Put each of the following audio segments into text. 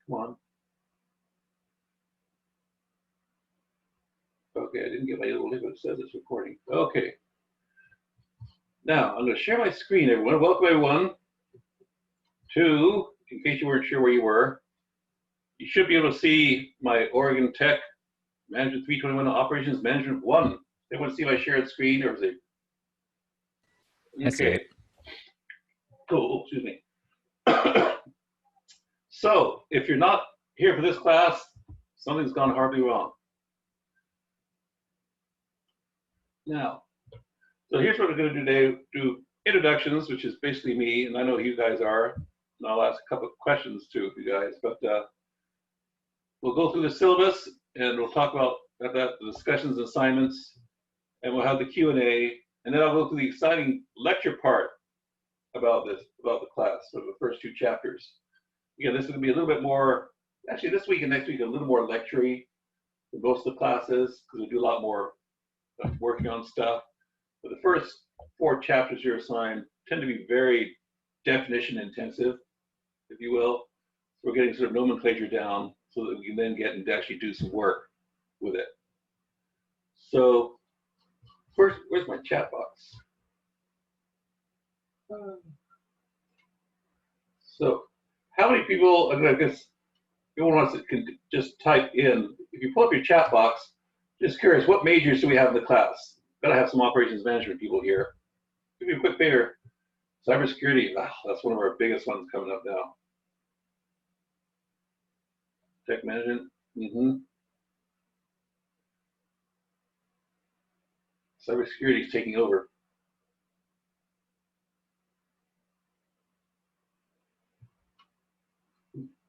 Come on. Okay, I didn't get my little link that says it's recording. Okay. Now, I'm going to share my screen, everyone. Welcome, everyone, to, in case you weren't sure where you were, you should be able to see my Oregon Tech MGT321 Operations Management 1. Everyone see my shared screen, or is it? Okay. Cool, excuse me. So, if you're not here for this class, something's gone horribly wrong. Now, so here's what we're going to do today. Do introductions, which is basically me, and I know who you guys are, and I'll ask a couple of questions too, for you guys, but we'll go through the syllabus, and we'll talk about that, the discussions and assignments, and we'll have the Q&A, and then I'll go through the exciting lecture part about this, about the class, for the first two chapters. Again, this is going to be a little bit more, actually this week and next week, a little more lecture-y than most of the classes, because we do a lot more working on stuff. But the first four chapters you're assigned tend to be very definition intensive, if you will. So we're getting sort of nomenclature down so that we can then get and actually do some work with it. So first, where's my chat box? So how many people, I guess everyone wants to just type in, if you pull up your chat box, just curious, what majors do we have in the class? Gotta have some operations management people here. Give me a quick favor. Cybersecurity, that's one of our biggest ones coming up now. Tech management, Cybersecurity is taking over.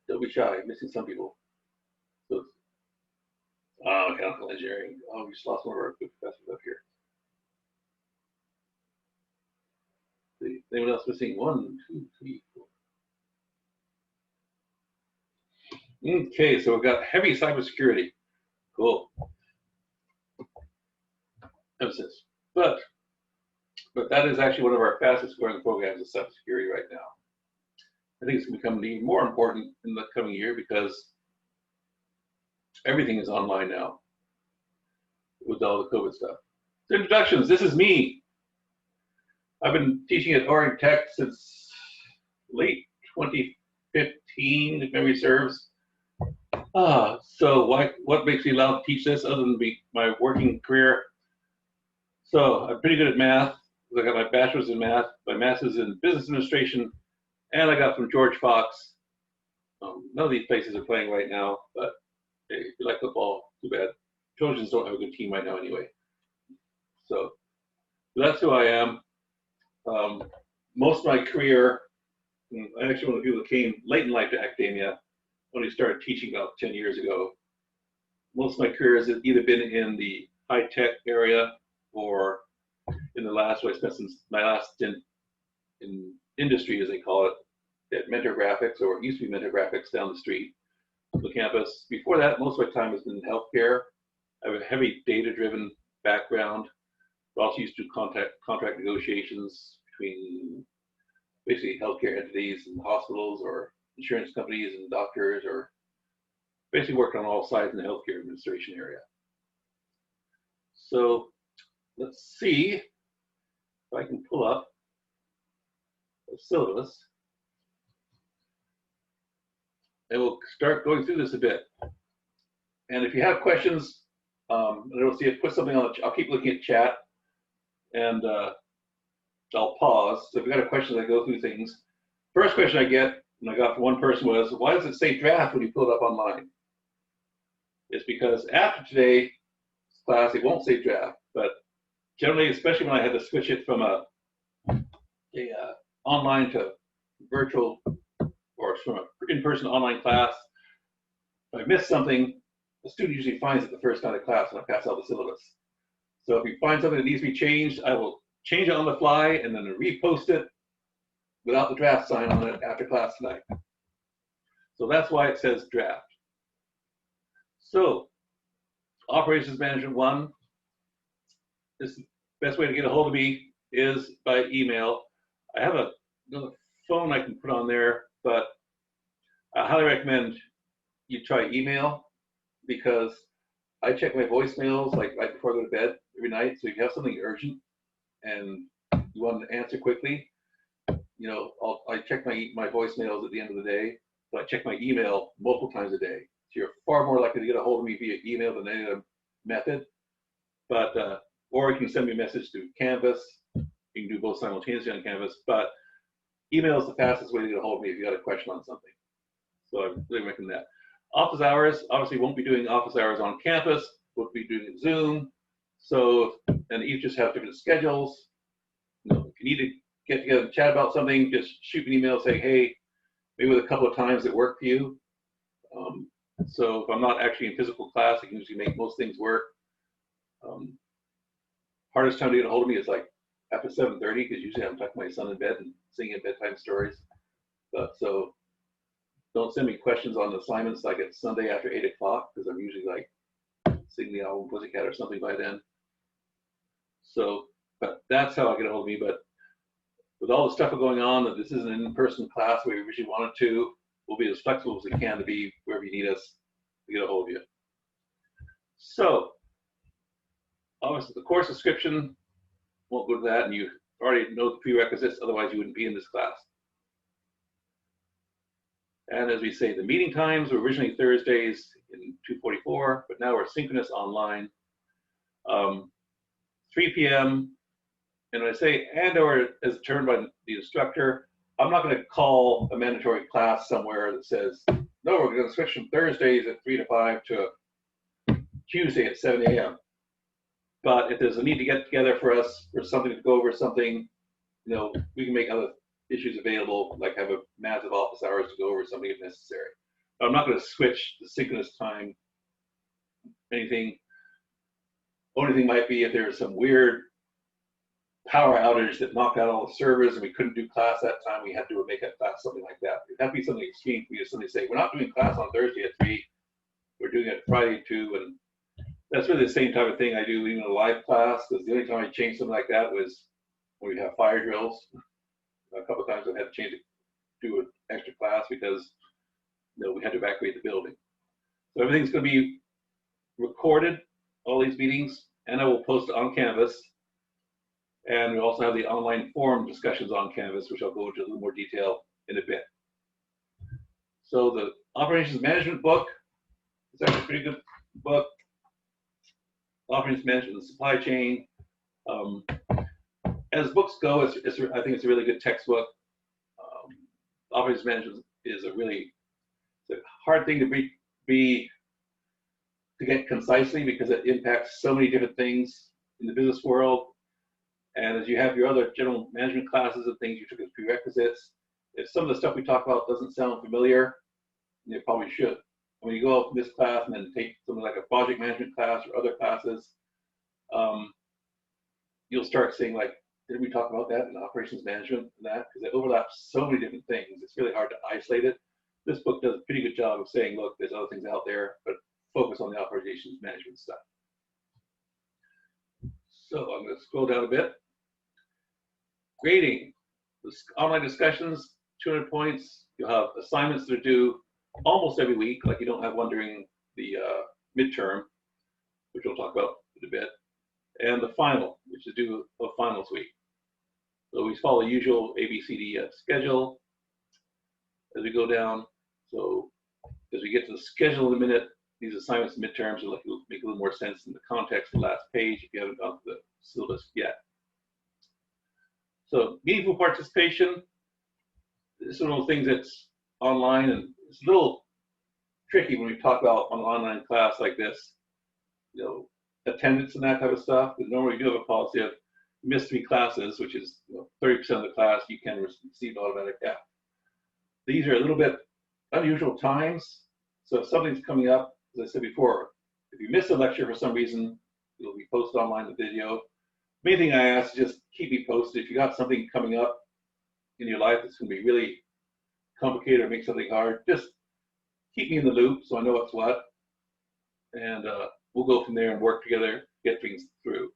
Don't be shy, missing some people. So, mechanical engineering. Oh, we just lost one of our good professors up here. See, anyone else missing? 1, 2, 3, 4. Okay, so we've got heavy cybersecurity. Cool. Emphasis. But that is actually one of our fastest growing programs of cybersecurity right now. I think it's going to become even more important in the coming year because everything is online now with all the COVID stuff. So introductions, this is me. I've been teaching at Oregon Tech since late 2015, if memory serves. So what makes me allowed to teach this other than my working career? So I'm pretty good at math. I got my bachelor's in math, my master's in business administration, and I got from George Fox. None of these places are playing right now, but hey, if you like football, too bad. Trojans don't have a good team right now anyway. So that's who I am. Most of my career, I'm actually one of the people that came late in life to academia, only started teaching about 10 years ago. Most of my career has either been in the high-tech area or in the last, I spent my last stint in industry, as they call it, at Mentor Graphics, or it used to be Mentor Graphics down the street of the campus. Before that, most of my time has been in healthcare. I have a heavy data-driven background. I also used to do contract negotiations between basically healthcare entities and hospitals or insurance companies and doctors, or basically worked on all sides in the healthcare administration area. So let's see if I can pull up the syllabus. And we'll start going through this a bit. And if you have questions, I don't see it, put something on the, I'll keep looking at chat, and I'll pause. So if you got a question, I go through things. First question I get, and I got from one person, was, why does it say draft when you pull it up online? It's because after today's class, it won't say draft, but generally, especially when I had to switch it from a online to virtual, or from an in-person online class, if I miss something, the student usually finds it the first time of class when I pass out the syllabus. So if you find something that needs to be changed, I will change it on the fly and then repost it without the draft sign on it after class tonight. So that's why it says draft. So Operations Management 1, this is the best way to get a hold of me is by email. I have another phone I can put on there, but I highly recommend you try email, because I check my voicemails like right before I go to bed every night. So if you have something urgent and you want to answer quickly, I check my voicemails at the end of the day. So I check my email multiple times a day. So you're far more likely to get a hold of me via email than any other method. But or you can send me a message through Canvas. You can do both simultaneously on Canvas. But email is the fastest way to get a hold of me if you got a question on something. So I really recommend that. Office hours, obviously won't be doing office hours on campus. We'll be doing Zoom. So, and each just have different schedules. If you need to get together and chat about something, just shoot me an email saying, hey, maybe with a couple of times that work for you. So if I'm not actually in physical class, I can usually make most things work. Hardest time to get a hold of me is like after 7:30, because usually I'm tucking my son in bed and singing bedtime stories. But so don't send me questions on assignments like it's Sunday after 8 o'clock, because I'm usually like singing the album Pussycat or something by then. So, but that's how I get a hold of me. But with all the stuff going on, that this isn't an in-person class where we usually wanted to, we'll be as flexible as we can to be wherever you need us to get a hold of you. So, obviously the course description, won't go to that, and you already know the prerequisites, otherwise you wouldn't be in this class. And as we say, the meeting times were originally Thursdays in 2:44, but now we're synchronous online. 3 p.m. And when I say and/or as determined by the instructor, I'm not going to call a mandatory class somewhere that says, no, we're going to switch from Thursdays at 3 to 5 to Tuesday at 7 a.m. But if there's a need to get together for us for something to go over something, we can make other issues available, like have a massive office hours to go over something if necessary. But I'm not going to switch the synchronous time. Only thing might be if there's some weird power outage that knocked out all the servers and we couldn't do class that time, we had to make a class, something like that. It'd have to be something extreme. We just suddenly say, we're not doing class on Thursday at 3, we're doing it Friday at 2, and that's really the same type of thing I do even in a live class, because the only time I changed something like that was when we have fire drills. A couple of times I've had to change it, do an extra class because we had to evacuate the building. So everything's going to be recorded, all these meetings, and I will post it on Canvas. And we also have the online forum discussions on Canvas, which I'll go into a little more detail in a bit. So the operations management book is actually a pretty good book. Operations management and supply chain. As books go, I think it's a really good textbook. Operations management is it's a hard thing to get concisely, because it impacts so many different things in the business world. And as you have your other general management classes and things you took as prerequisites, if some of the stuff we talk about doesn't sound familiar, you probably should. When you go out from this class and then take something like a project management class or other classes, you'll start seeing like, did we talk about that in operations management and that? Because it overlaps so many different things. It's really hard to isolate it. This book does a pretty good job of saying, look, there's other things out there, but focus on the operations management stuff. So I'm going to scroll down a bit. Grading. Online discussions, 200 points. You'll have assignments that are due almost every week, like you don't have one during the midterm, which we'll talk about in a bit. And the final, which is due a finals week. So we follow the usual ABCD schedule as we go down. So as we get to the schedule in a minute, these assignments and midterms will make a little more sense in the context of the last page if you haven't gone through the syllabus yet. So meaningful participation, this is one of those things that's online, and it's a little tricky when we talk about an online class like this, attendance and that type of stuff. Because normally we do have a policy of miss 3 classes, which is 30% of the class you can receive automatic F. These are a little bit unusual times. So if something's coming up, as I said before, if you miss a lecture for some reason, it'll be posted online, the video. Main thing I ask is just keep me posted. If you got something coming up in your life that's going to be really complicated or make something hard, just keep me in the loop so I know what's what. And we'll go from there and work together, get things through.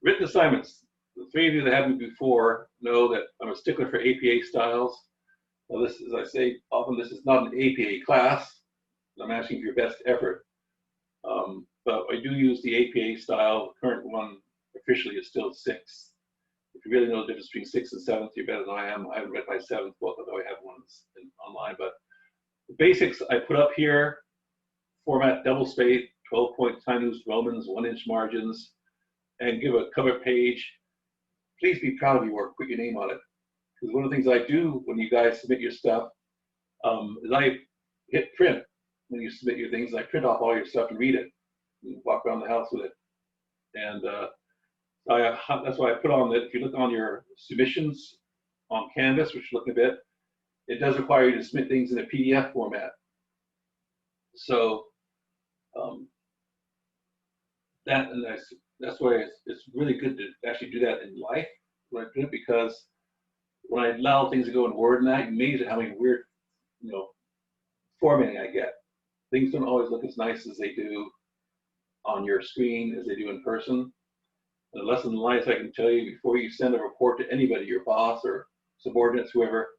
Written assignments. The 3 of you that have me before know that I'm a stickler for APA styles. Now this, as I say, often. This is not an APA class. I'm asking for your best effort. But I do use the APA style. The current one officially is still 6. If you really know the difference between 6th and 7th, you're better than I am. I haven't read my 7th book, although I have one online. But the basics I put up here: format double spaced, 12-point Chinese Romans, 1-inch margins, and give a cover page. Please be proud of your work. Put your name on it. Because one of the things I do when you guys submit your stuff is I hit print when you submit your things. I print off all your stuff and read it, and walk around the house with it. And that's why I put on that. If you look on your submissions on Canvas, which you're looking a bit, it does require you to submit things in a PDF format. So that's why it's really good to actually do that in life when I do it, because when I allow things to go in Word and that, you're amazed at how many weird, formatting I get. Things don't always look as nice as they do on your screen as they do in person. And a lesson in life I can tell you: before you send a report to anybody, your boss or subordinates, whoever,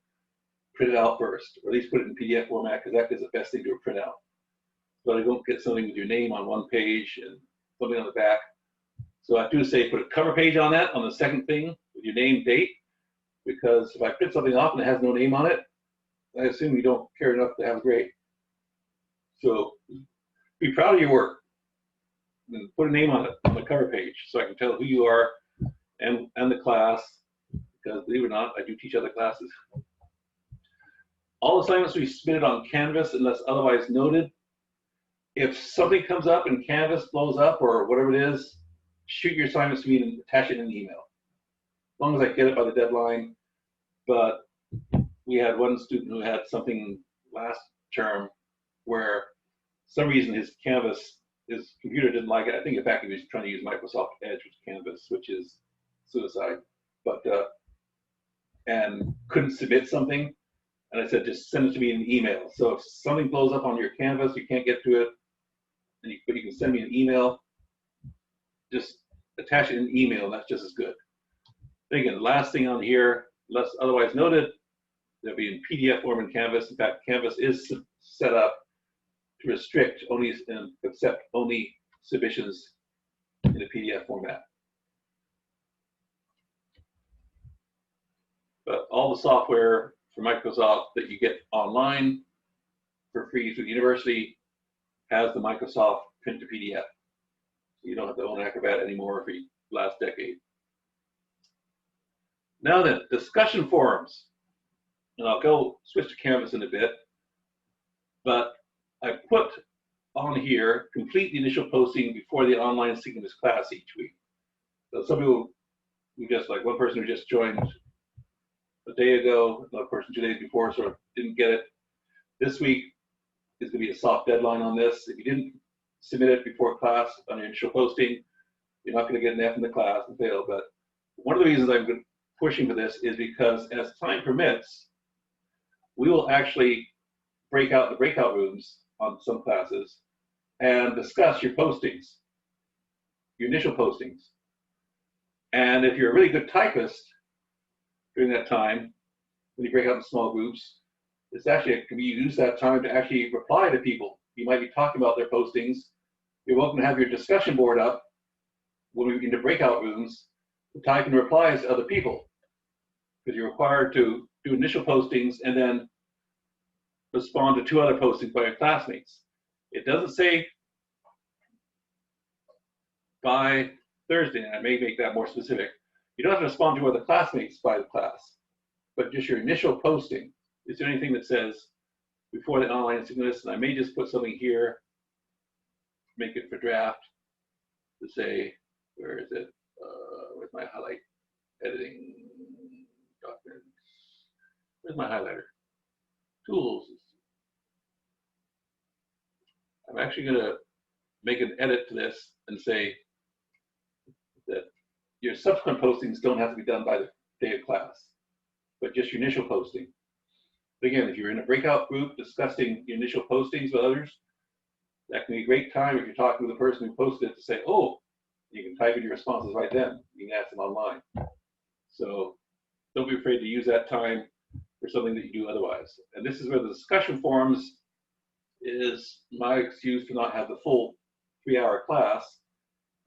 print it out first, or at least put it in PDF format, because that is the best thing to print out. So I don't get something with your name on one page and something on the back. So I do say put a cover page on that, on the second thing, with your name, date, because if I print something off and it has no name on it, I assume you don't care enough to have a grade. So be proud of your work and put a name on it on the cover page so I can tell who you are and the class, because believe it or not, I do teach other classes. All assignments will be submitted on Canvas unless otherwise noted. If something comes up and Canvas blows up or whatever it is, shoot your assignments to me and attach it in an email. As long as I get it by the deadline. But we had one student who had something last term where for some reason his computer didn't like it. I think in fact he was trying to use Microsoft Edge with Canvas, which is suicide. But and couldn't submit something. And I said, just send it to me in an email. So if something blows up on your Canvas, you can't get to it, and you can send me an email, just attach it in an email, and that's just as good. And again, the last thing on here, unless otherwise noted, there'll be in PDF form in Canvas. In fact, Canvas is set up to restrict only and accept only submissions in a PDF format. But all the software for Microsoft that you get online for free through the university has the Microsoft print to PDF. So you don't have to own Acrobat anymore for the last decade. Now then, discussion forums. And I'll go switch to Canvas in a bit, but I put on here, complete the initial posting before the online synchronous class each week. So some people, just like one person who just joined a day ago, another person 2 days before, sort of didn't get it. This week is going to be a soft deadline on this. If you didn't submit it before class on your initial posting, you're not going to get an F in the class and fail. But one of the reasons I'm pushing for this is because as time permits, we will actually break out the breakout rooms on some classes and discuss your postings, your initial postings. And if you're a really good typist during that time, when you break out in small groups, it's actually, it can be used that time to actually reply to people. You might be talking about their postings. You're welcome to have your discussion board up when we get into breakout rooms to type in replies to other people, because you're required to do initial postings and then respond to 2 other postings by your classmates. It doesn't say by Thursday, and I may make that more specific. You don't have to respond to other classmates by the class, but just your initial posting. Is there anything that says before the online synchronous? And I may just put something here, make it for draft, to say, where is it? Where's my highlight? Editing documents. Where's my highlighter? Tools. I'm actually going to make an edit to this and say that your subsequent postings don't have to be done by the day of class, but just your initial posting. But again, if you're in a breakout group discussing your initial postings with others, that can be a great time if you're talking to the person who posted it to say, oh, you can type in your responses right then. You can ask them online. So don't be afraid to use that time for something that you do otherwise. And this is where the discussion forums is my excuse to not have the full 3-hour class,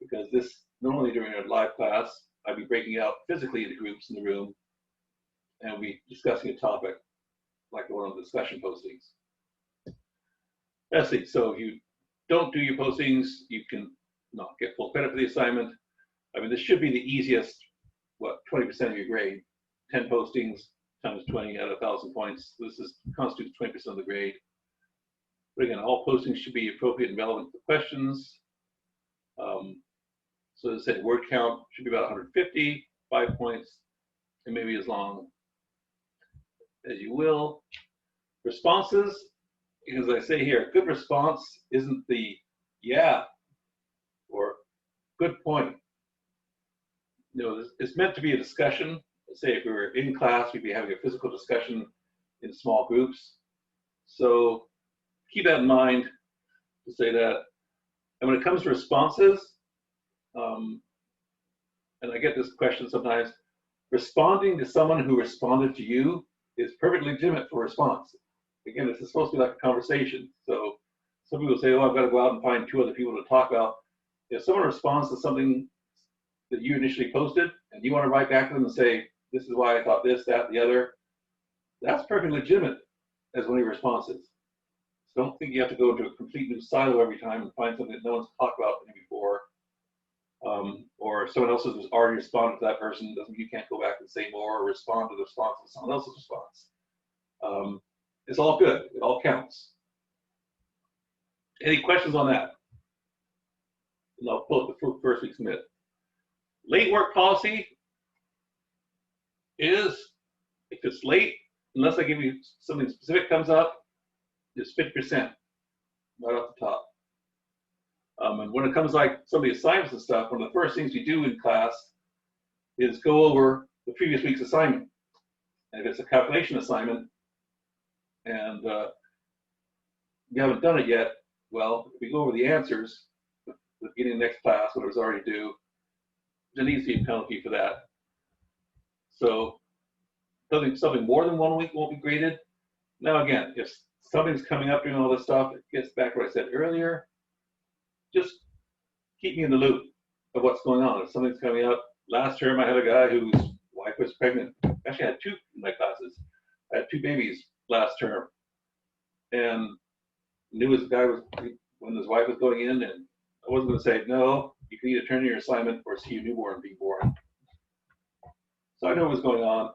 because this, normally during a live class, I'd be breaking out physically into groups in the room and we'll be discussing a topic like the one on the discussion postings. That's it. So if you don't do your postings, you can not get full credit for the assignment. I mean, this should be the easiest, 20% of your grade. 10 postings times 20 out of 1,000 points. This constitutes 20% of the grade. But again, all postings should be appropriate and relevant to the questions. So as I said, word count should be about 150, 5 points, and maybe as long as you will. Responses, because I say here, a good response isn't the yeah or good point. You know, it's meant to be a discussion. Say if we were in class, we'd be having a physical discussion in small groups. So keep that in mind to say that. And when it comes to responses, and I get this question sometimes, responding to someone who responded to you is perfectly legitimate for response. Again, this is supposed to be like a conversation. So some people say, oh, I've got to go out and find 2 other people to talk about. If someone responds to something that you initially posted and you want to write back to them and say, this is why I thought this, that, the other, that's perfectly legitimate as one of your responses. So don't think you have to go into a complete new silo every time and find something that no one's talked about before. Or someone else has already responded to that person, doesn't mean you can't go back and say more or respond to the response of someone else's response. It's all good, it all counts. Any questions on that? And I'll pull up the first week's minute. Late work policy is, if it's late, unless I give you something specific comes up, is 50%, right off the top. And when it comes like some of the assignments and stuff, one of the first things we do in class is go over the previous week's assignment. And if it's a calculation assignment and you haven't done it yet, well, if we go over the answers at the beginning of the next class, when it was already due, there needs to be a penalty for that. So something more than 1 week won't be graded. Now again, if something's coming up during all this stuff, it gets back to what I said earlier. Just keep me in the loop of what's going on. If something's coming up, last term I had a guy whose wife was pregnant. Actually, I had 2 in my classes. I had 2 babies last term, and knew his guy was when his wife was going in, and I wasn't going to say no. You can either turn in your assignment or see your newborn being born. So I know what was going on,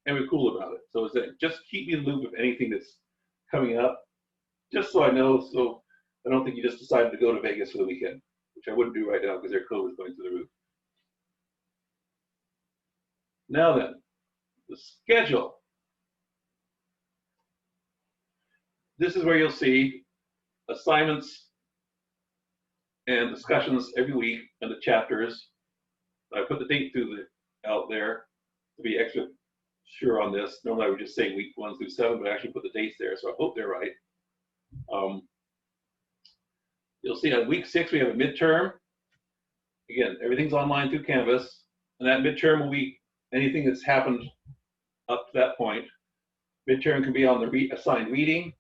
and we're cool about it. So it's just keep me in the loop of anything that's coming up, just so I know. So I don't think you just decided to go to Vegas for the weekend, which I wouldn't do right now because their code is going through the roof. Now then, the schedule. This is where you'll see assignments and discussions every week and the chapters. I put the date out there to be extra sure on this. Normally I would just say week 1 through 7, but I actually put the dates there, so I hope they're right. You'll see on week 6 we have a midterm. Again, everything's online through Canvas, and that midterm will be anything that's happened up to that point. Midterm can be on the assigned reading,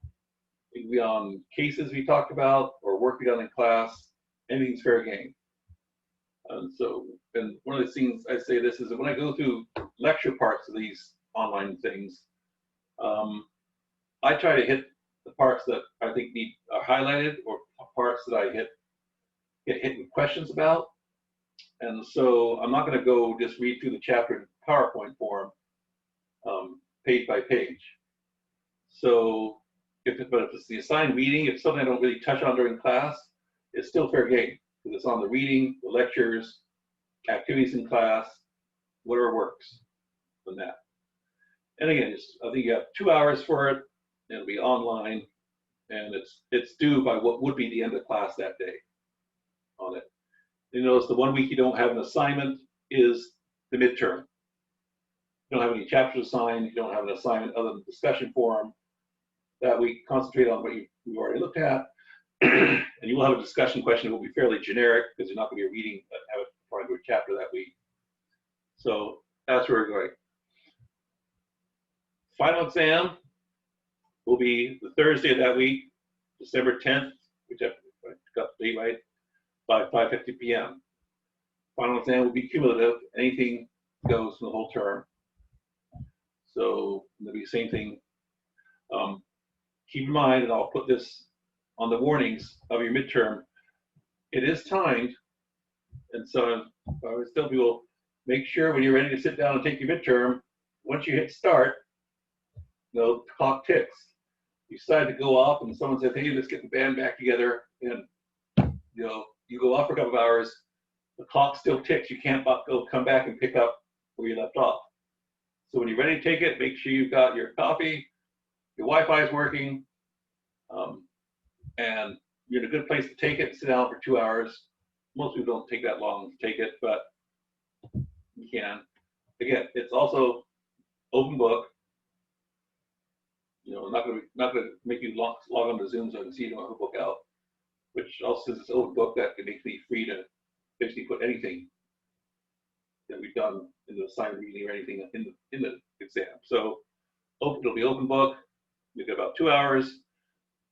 it can be on cases we talked about, or work we done in class. Anything's fair game. And one of the things I say this is that when I go through lecture parts of these online things, I try to hit the parts that I think are highlighted, or parts that I get hit with questions about. And so I'm not going to go just read through the chapter in PowerPoint form, page by page. So if it's the assigned reading, if something I don't really touch on during class, it's still fair game, because it's on the reading, the lectures, activities in class, whatever works on that. And again, I think you have 2 hours for it. It'll be online, and it's due by what would be the end of class that day on it. You notice the 1 week you don't have an assignment is the midterm. You don't have any chapters assigned. You don't have an assignment other than discussion forum. That week, concentrate on what you've already looked at. And you will have a discussion question that will be fairly generic, because you're not going to be reading have it part of a chapter that week. So that's where we're going. Final exam will be the Thursday of that week, December 10th, which I got the date right, by 5:50 p.m. Final exam will be cumulative. Anything goes for the whole term. So it'll be the same thing. Keep in mind, and I'll put this on the warnings of your midterm, it is timed. And so I always tell people, make sure when you're ready to sit down and take your midterm, once you hit start, the clock ticks. You decide to go off and someone says, hey, let's get the band back together, and you go off for a couple of hours, the clock still ticks. You can't come back and pick up where you left off. So when you're ready to take it, make sure you've got your coffee, your Wi-Fi is working, and you're in a good place to take it and sit down for 2 hours. Most people don't take that long to take it, but you can. Again, it's also open book. Not gonna make you log on to Zoom so I can see you don't have a book out. Which also, since it's open book, that can make me free to basically put anything that we've done in the assignment reading or anything in the exam. So it'll be open book. You've got about 2 hours,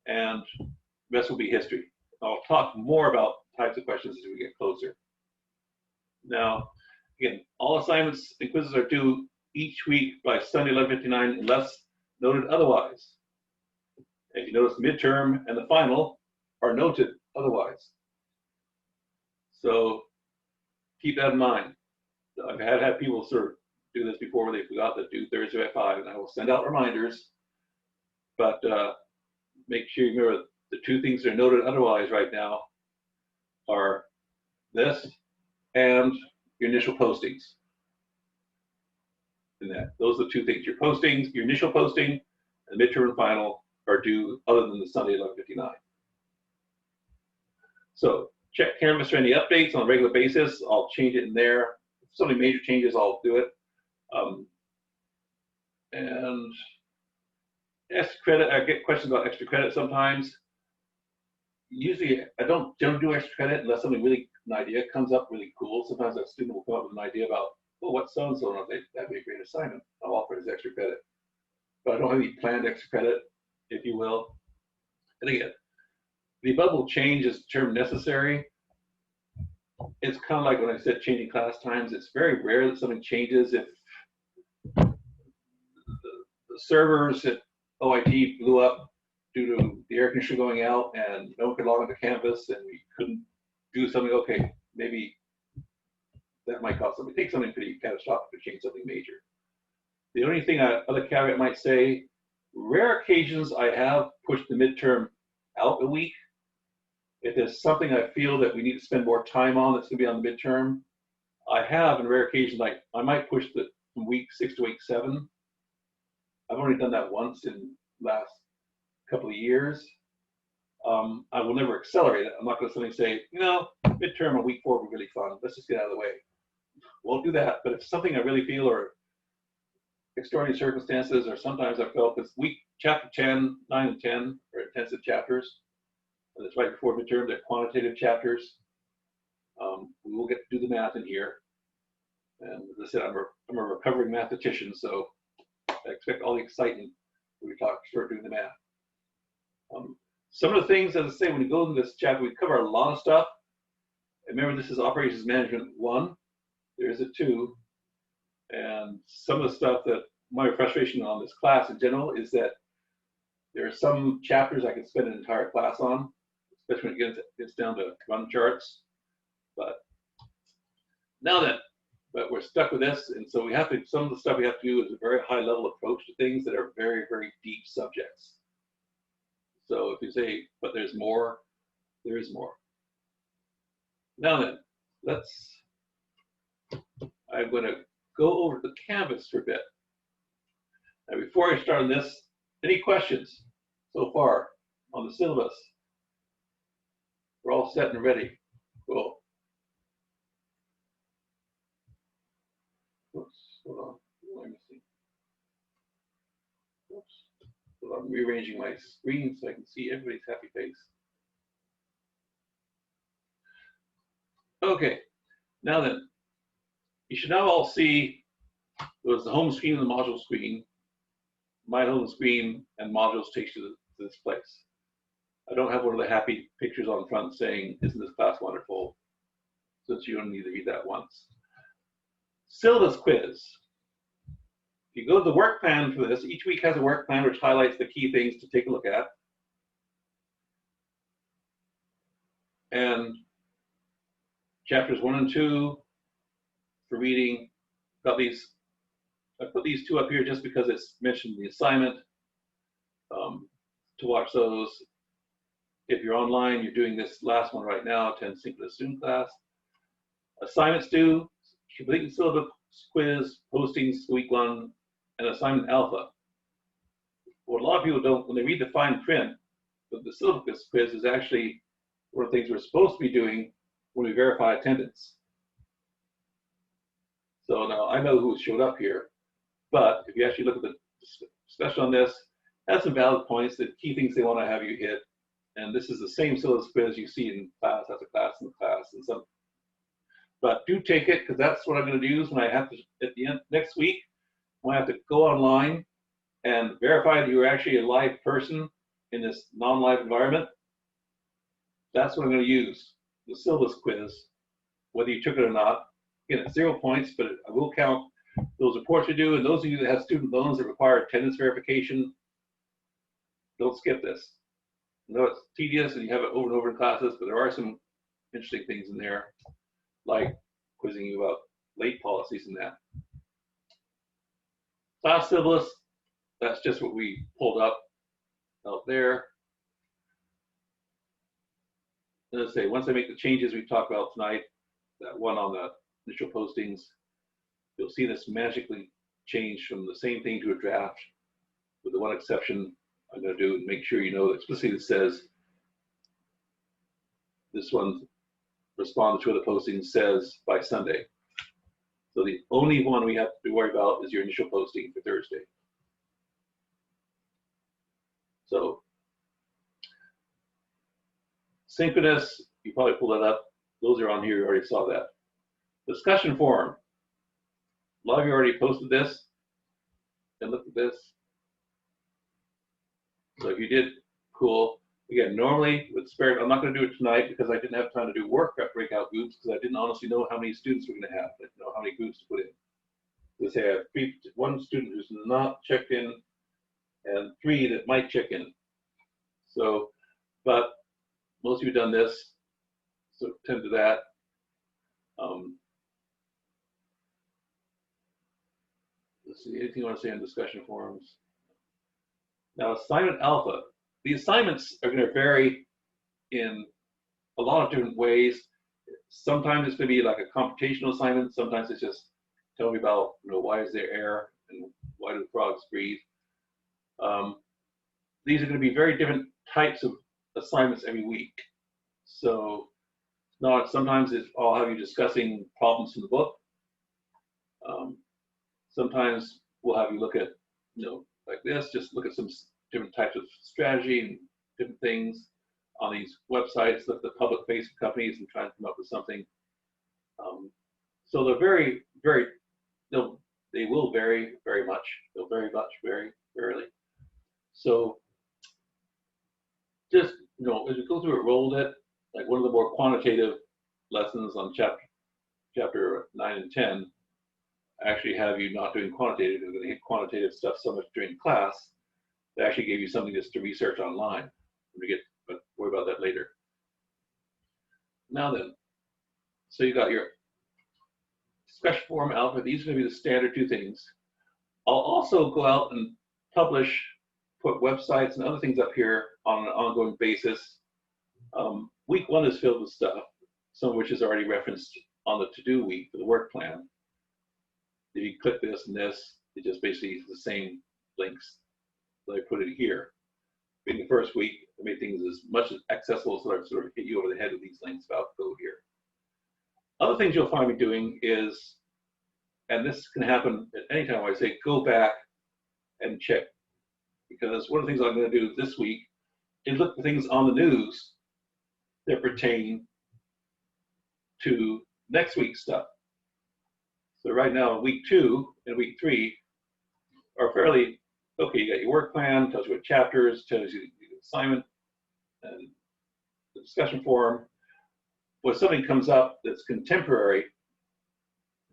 and the rest will be history. I'll talk more about types of questions as we get closer. Now, again, all assignments and quizzes are due each week by Sunday 11:59 unless noted otherwise. As you notice, the midterm and the final are noted otherwise. So keep that in mind. I've had people sort of do this before where they forgot to do Thursday at 5, and I will send out reminders. But make sure you remember the two things that are noted otherwise right now are this and your initial postings. And those are the two things. Your postings, your initial posting, and midterm and final are due other than the Sunday 11:59. So check Canvas for any updates on a regular basis. I'll change it in there. If so many major changes, I'll do it. And extra credit, I get questions about extra credit sometimes. Usually, I don't generally do extra credit unless something really, an idea comes up really cool. Sometimes a student will come up with an idea about, oh, what's so-and-so, and that'd be a great assignment. I'll offer it as extra credit. But I don't have any planned extra credit, if you will. And again, the above will change as term necessary. It's kind of like when I said changing class times. It's very rare that something changes if the servers at OIT blew up due to the air conditioner going out and no one could log into Canvas and we couldn't do something. Okay, maybe that might cause something. Take something pretty catastrophic to change something major. The only thing other caveat might say, rare occasions I have pushed the midterm out a week. If there's something I feel that we need to spend more time on that's going to be on the midterm, I have, on rare occasions, I might push from week 6 to week 7. I've only done that once in the last couple of years. I will never accelerate it. I'm not going to suddenly say, midterm on week 4 will be really fun. Let's just get out of the way. Won't do that. But if it's something I really feel or extraordinary circumstances, or sometimes I felt this week, chapter 10, 9 and 10 are intensive chapters. And it's right before midterm, they're quantitative chapters. We will get to do the math in here. And as I said, I'm a recovering mathematician, so I expect all the excitement when we start doing the math. Some of the things, as I say, when you go into this chapter, we cover a lot of stuff. And remember, this is Operations Management 1. There is a 2. And some of the stuff that my frustration on this class in general is that there are some chapters I could spend an entire class on, especially when it gets down to run charts. But now then, we're stuck with this, and so some of the stuff we have to do is a very high level approach to things that are very, very deep subjects. So if you say, but there's more, there is more. Now then, I'm going to go over the Canvas for a bit. Now before I start on this, any questions so far on the syllabus? We're all set and ready. Cool. Oops, hold on. Let me see. Oops. Hold on, I'm rearranging my screen so I can see everybody's happy face. Okay, now then, you should now all see there's the home screen and the module screen. my home screen and modules takes you to this place. I don't have one of the happy pictures on front saying, isn't this class wonderful? Since you don't need to read that once. Syllabus quiz. If you go to the work plan for this, each week has a work plan which highlights the key things to take a look at. And chapters 1 and 2 for reading, got these. I put these two up here just because it's mentioned in the assignment to watch those. If you're online, you're doing this last one right now, attend synchronous Zoom class. Assignments due, complete syllabus quiz, postings week 1, and assignment alpha. What a lot of people don't, when they read the fine print, but the syllabus quiz is actually one of the things we're supposed to be doing when we verify attendance. So now I know who showed up here, but if you actually look at the discussion on this, has some valid points, the key things they want to have you hit. And this is the same syllabus quiz you see in class after class and class and some. But do take it, because that's what I'm going to use when I have to, at the end next week, when I have to go online and verify that you're actually a live person in this non-live environment. That's what I'm going to use, the syllabus quiz, whether you took it or not. Again, it's 0 points, but I will count those reports you do. And those of you that have student loans that require attendance verification, don't skip this. I know it's tedious and you have it over and over in classes, but there are some interesting things in there, like quizzing you about late policies and that. Class syllabus, that's just what we pulled up out there. And let's say, once I make the changes we talked about tonight, that one on the initial postings, you'll see this magically change from the same thing to a draft, with the one exception I'm going to do and make sure you know explicitly it says this one responded to the posting says by Sunday. So the only one we have to worry about is your initial posting for Thursday. So synchronous, you probably pull that up. Those are on here, you already saw that. Discussion forum. A lot of you already posted this and looked at this. So if you did, cool. Again, normally with Spirit, I'm not going to do it tonight because I didn't have time to do work breakout groups because I didn't honestly know how many students we're going to have. I didn't know how many groups to put in. Let's say I have one student who's not checked in and 3 that might check in. So, but most of you have done this, so tend to that. Let's see, anything you want to say on discussion forums? Now, assignment alpha. The assignments are going to vary in a lot of different ways. Sometimes it's going to be like a computational assignment. Sometimes it's just tell me about, why is there air and why do frogs breathe. These are going to be very different types of assignments every week. So sometimes I'll have you discussing problems from the book. Sometimes we'll have you look at, like this, just look at some different types of strategy and different things on these websites, look at the public facing companies and try and come up with something. So they're very, very, they will vary very much. They'll very much vary, rarely. So just, as we go through it, rolled it, like one of the more quantitative lessons on chapter 9 and 10, actually have you not doing quantitative. You're going to hit quantitative stuff so much during class. They actually gave you something just to research online. But worry about that later. Now then, so you got your discussion forum alpha. These are going to be the standard 2 things. I'll also go out and publish, put websites and other things up here on an ongoing basis. Week 1 is filled with stuff, some of which is already referenced on the to-do week for the work plan. If you click this and this, it just basically is the same links that I put in here. In the first week, I made things as much as accessible so I sort of hit you over the head with these links about go here. Other things you'll find me doing is, and this can happen at any time where I say go back and check, because one of the things I'm going to do this week is look for things on the news that pertain to next week's stuff. So right now, week 2 and week 3 are fairly okay, you got your work plan, tells you what chapters, tells you the assignment, and the discussion forum. When something comes up that's contemporary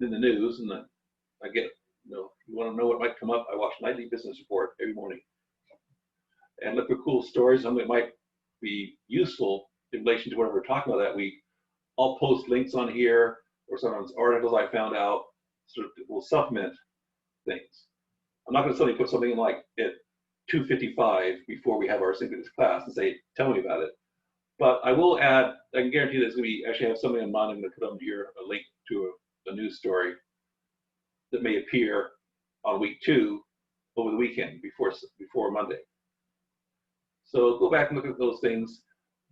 in the news, and I get, you want to know what might come up, I watch Nightly Business Report every morning and look for cool stories, something that might be useful in relation to whatever we're talking about that week. I'll post links on here or some articles I found out, sort of will supplement things. I'm not going to suddenly put something in like at 2:55 before we have our synchronous class and say, tell me about it. But I will add, I can guarantee there's going to be, actually have something in mind. I'm going to put on here a link to a news story that may appear on week 2 over the weekend before Monday. So go back and look at those things.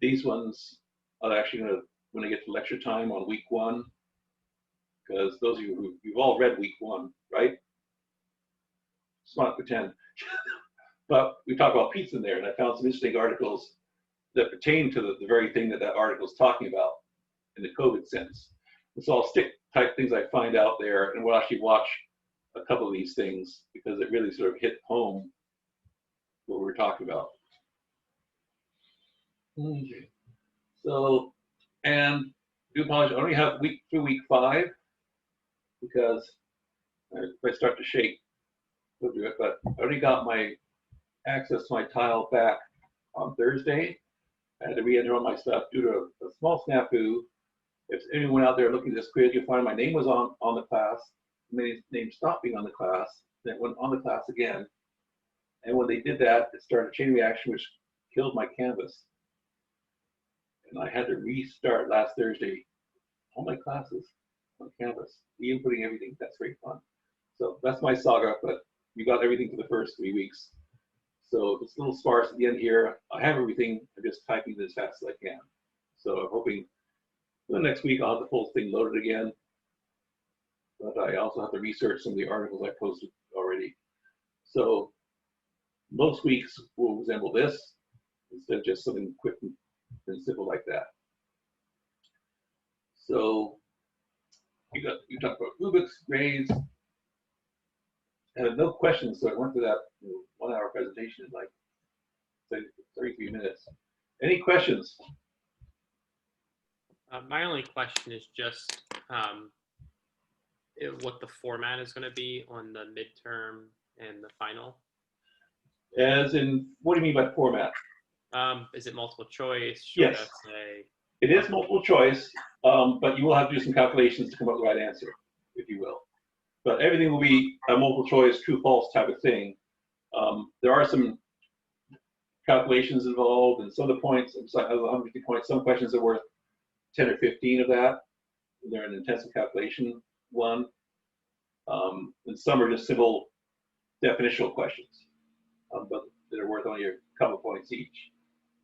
These ones are actually going to, when I get to lecture time on week 1, because those of you you've all read week 1, right? Just not pretend. But we talk about pizza in there, and I found some interesting articles that pertain to the very thing that article is talking about in the COVID sense. And so I'll stick type things I find out there, and we'll actually watch a couple of these things because it really sort of hit home what we were talking about. Okay. So, and do apologize, I only have through week 5 because if I start to shake, we'll do it, but I already got my access to my tile back on Thursday. I had to re-enter all my stuff due to a small snafu. If anyone out there looking at this quiz, you'll find my name was on the class, my name stopped being on the class, then it went on the class again. And when they did that, it started a chain reaction which killed my canvas. And I had to restart last Thursday all my classes on Canvas, re-inputting everything. That's great fun. So that's my saga, but we got everything for the first 3 weeks. So it's a little sparse at the end here. I have everything. I'm just typing as fast as I can. So I'm hoping the next week I'll have the full thing loaded again. But I also have to research some of the articles I posted already. So most weeks will resemble this instead of just something quick and simple like that. So you talked about rubrics, grades. I had no questions, so I went through that 1-hour presentation in like 33 minutes. Any questions? My only question is just what the format is going to be on the midterm and the final. As in, what do you mean by format? Is it multiple choice? Yes. It is multiple choice, but you will have to do some calculations to come up with the right answer, if you will. But everything will be a multiple choice, true, false type of thing. There are some calculations involved, and some of the points, it's like 150 points, some questions are worth 10 or 15 of that. They're an intensive calculation one. And some are just simple definitional questions, but that are worth only a couple of points each.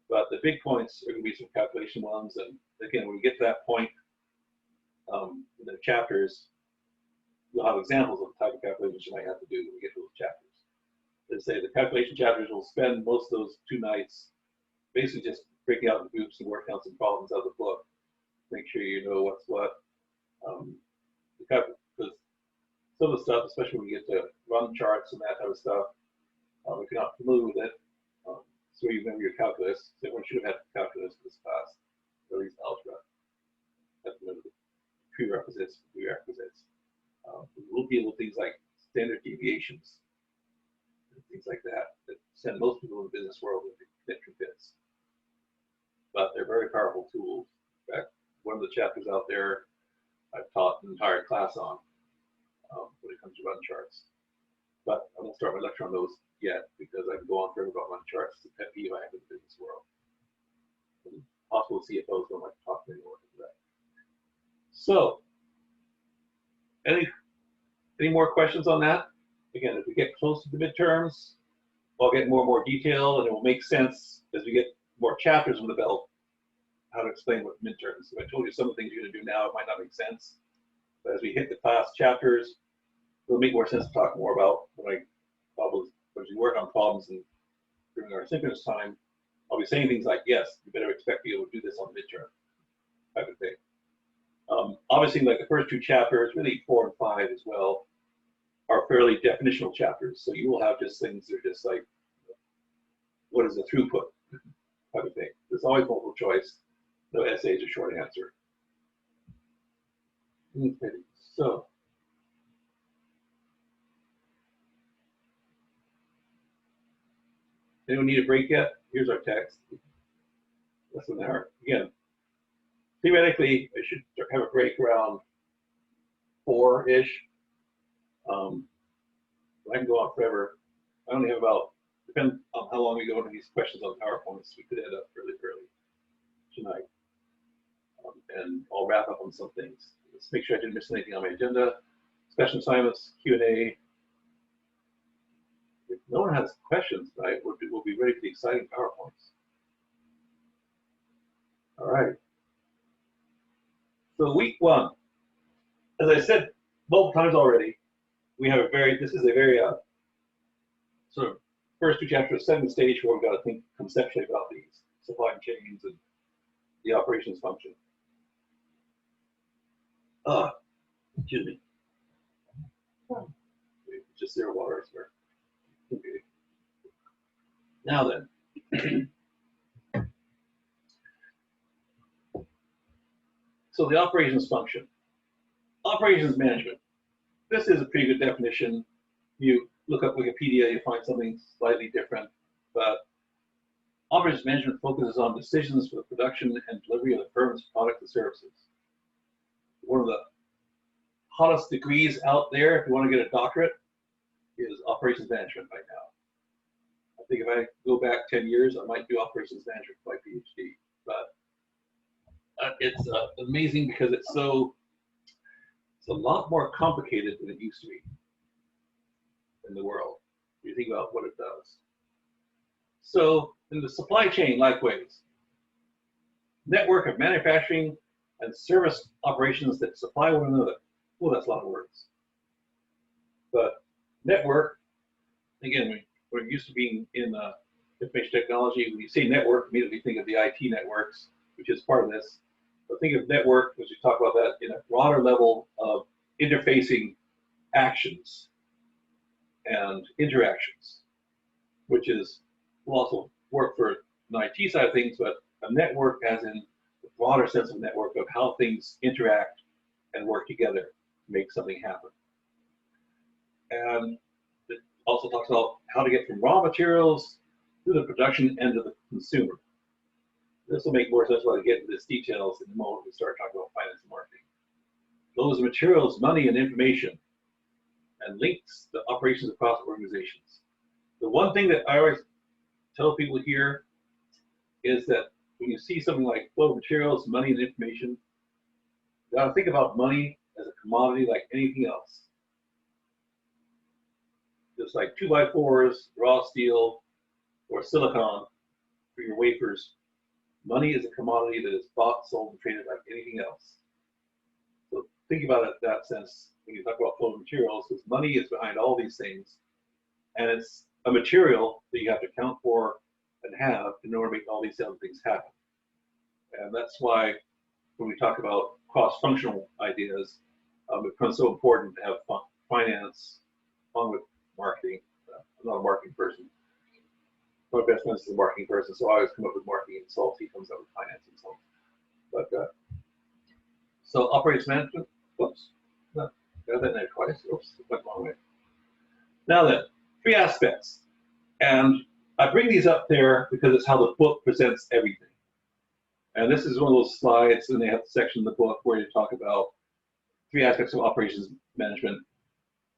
But the big points are going to be some calculation ones. And again, when we get to that point in the chapters, you'll have examples of the type of calculations you might have to do when we get to those chapters. They say the calculation chapters will spend most of those 2 nights basically just breaking out in groups and working out some problems out of the book. Make sure you know what's what. Because some of the stuff, especially when we get to run charts and that type of stuff, if you're not familiar with it, so you remember your calculus. So everyone should have had calculus in this class, or at least algebra. Have to remember the prerequisites, prerequisites. We'll deal with things like standard deviations, and things like that send most people in the business world into connection fits. But they're very powerful tools. In fact, one of the chapters out there I've taught an entire class on when it comes to run charts. But I won't start my lecture on those yet because I can go on forever about run charts. It's a pet peeve I have in the business world. And possible CFOs don't like to talk to anyone about that. So, any more questions on that? Again, if we get close to the midterms, I'll get more and more detail, and it will make sense as we get more chapters on the belt how to explain what midterms. If I told you some of the things you're going to do now, it might not make sense. But as we hit the class chapters, it'll make more sense to talk more about when we work on problems and during our synchronous time. I'll be saying things like, yes, you better expect to be able to do this on the midterm type of thing. Obviously, like the first 2 chapters, really 4 and 5 as well, are fairly definitional chapters. So you will have just things that are just like, what is the throughput type of thing. There's always multiple choice. No essay is a short answer. Okay, so anyone need a break yet? Here's our text. Less than an hour. Again, theoretically, I should have a break around 4-ish. I can go on forever. I only have about, depends on how long we go into these questions on PowerPoints, we could end up really early tonight. And I'll wrap up on some things. Let's make sure I didn't miss anything on my agenda. Special assignments, Q&A. If no one has questions tonight, we'll be ready for the exciting PowerPoints. All right. So week 1, as I said multiple times already, we have this is a very sort of first 2 chapters, setting the stage where we've got to think conceptually about these supply chains and the operations function. Excuse me. Just zero water, sir. Okay. Now then. So the operations function. Operations management. This is a pretty good definition. You look up Wikipedia, you find something slightly different, but operations management focuses on decisions for the production and delivery of the firm's products and services. One of the hottest degrees out there, if you want to get a doctorate, is operations management right now. I think if I go back 10 years, I might do operations management for my PhD, but it's amazing because it's a lot more complicated than it used to be in the world. You think about what it does. So in the supply chain, likewise, network of manufacturing and service operations that supply one another. Well, that's a lot of words. But network, again, we're used to being in information technology. When you say network, immediately think of the IT networks, which is part of this. But think of network, as we talk about that, in a broader level of interfacing actions and interactions, which will also work for an IT side of things, but a network as in the broader sense of network of how things interact and work together to make something happen. And it also talks about how to get from raw materials to the production end of the consumer. This will make more sense when I get into these details in the moment we start talking about finance and marketing. Those materials, money, and information, and links to operations across organizations. The one thing that I always tell people here is that when you see something like flow of materials, money, and information, you gotta think about money as a commodity like anything else. Just like 2x4s, raw steel, or silicon for your wafers, money is a commodity that is bought, sold, and traded like anything else. So think about it in that sense when you talk about flow of materials, because money is behind all these things, and it's a material that you have to account for and have in order to make all these other things happen. And that's why when we talk about cross-functional ideas, it becomes so important to have finance along with marketing. I'm not a marketing person. My best friend is a marketing person, so I always come up with marketing insults. He comes up with finance insults. But so operations management. Whoops, got that there twice. Oops, went the wrong way. Now then, 3 aspects, and I bring these up there because it's how the book presents everything. And this is one of those slides, and they have a section in the book where you talk about 3 aspects of operations management: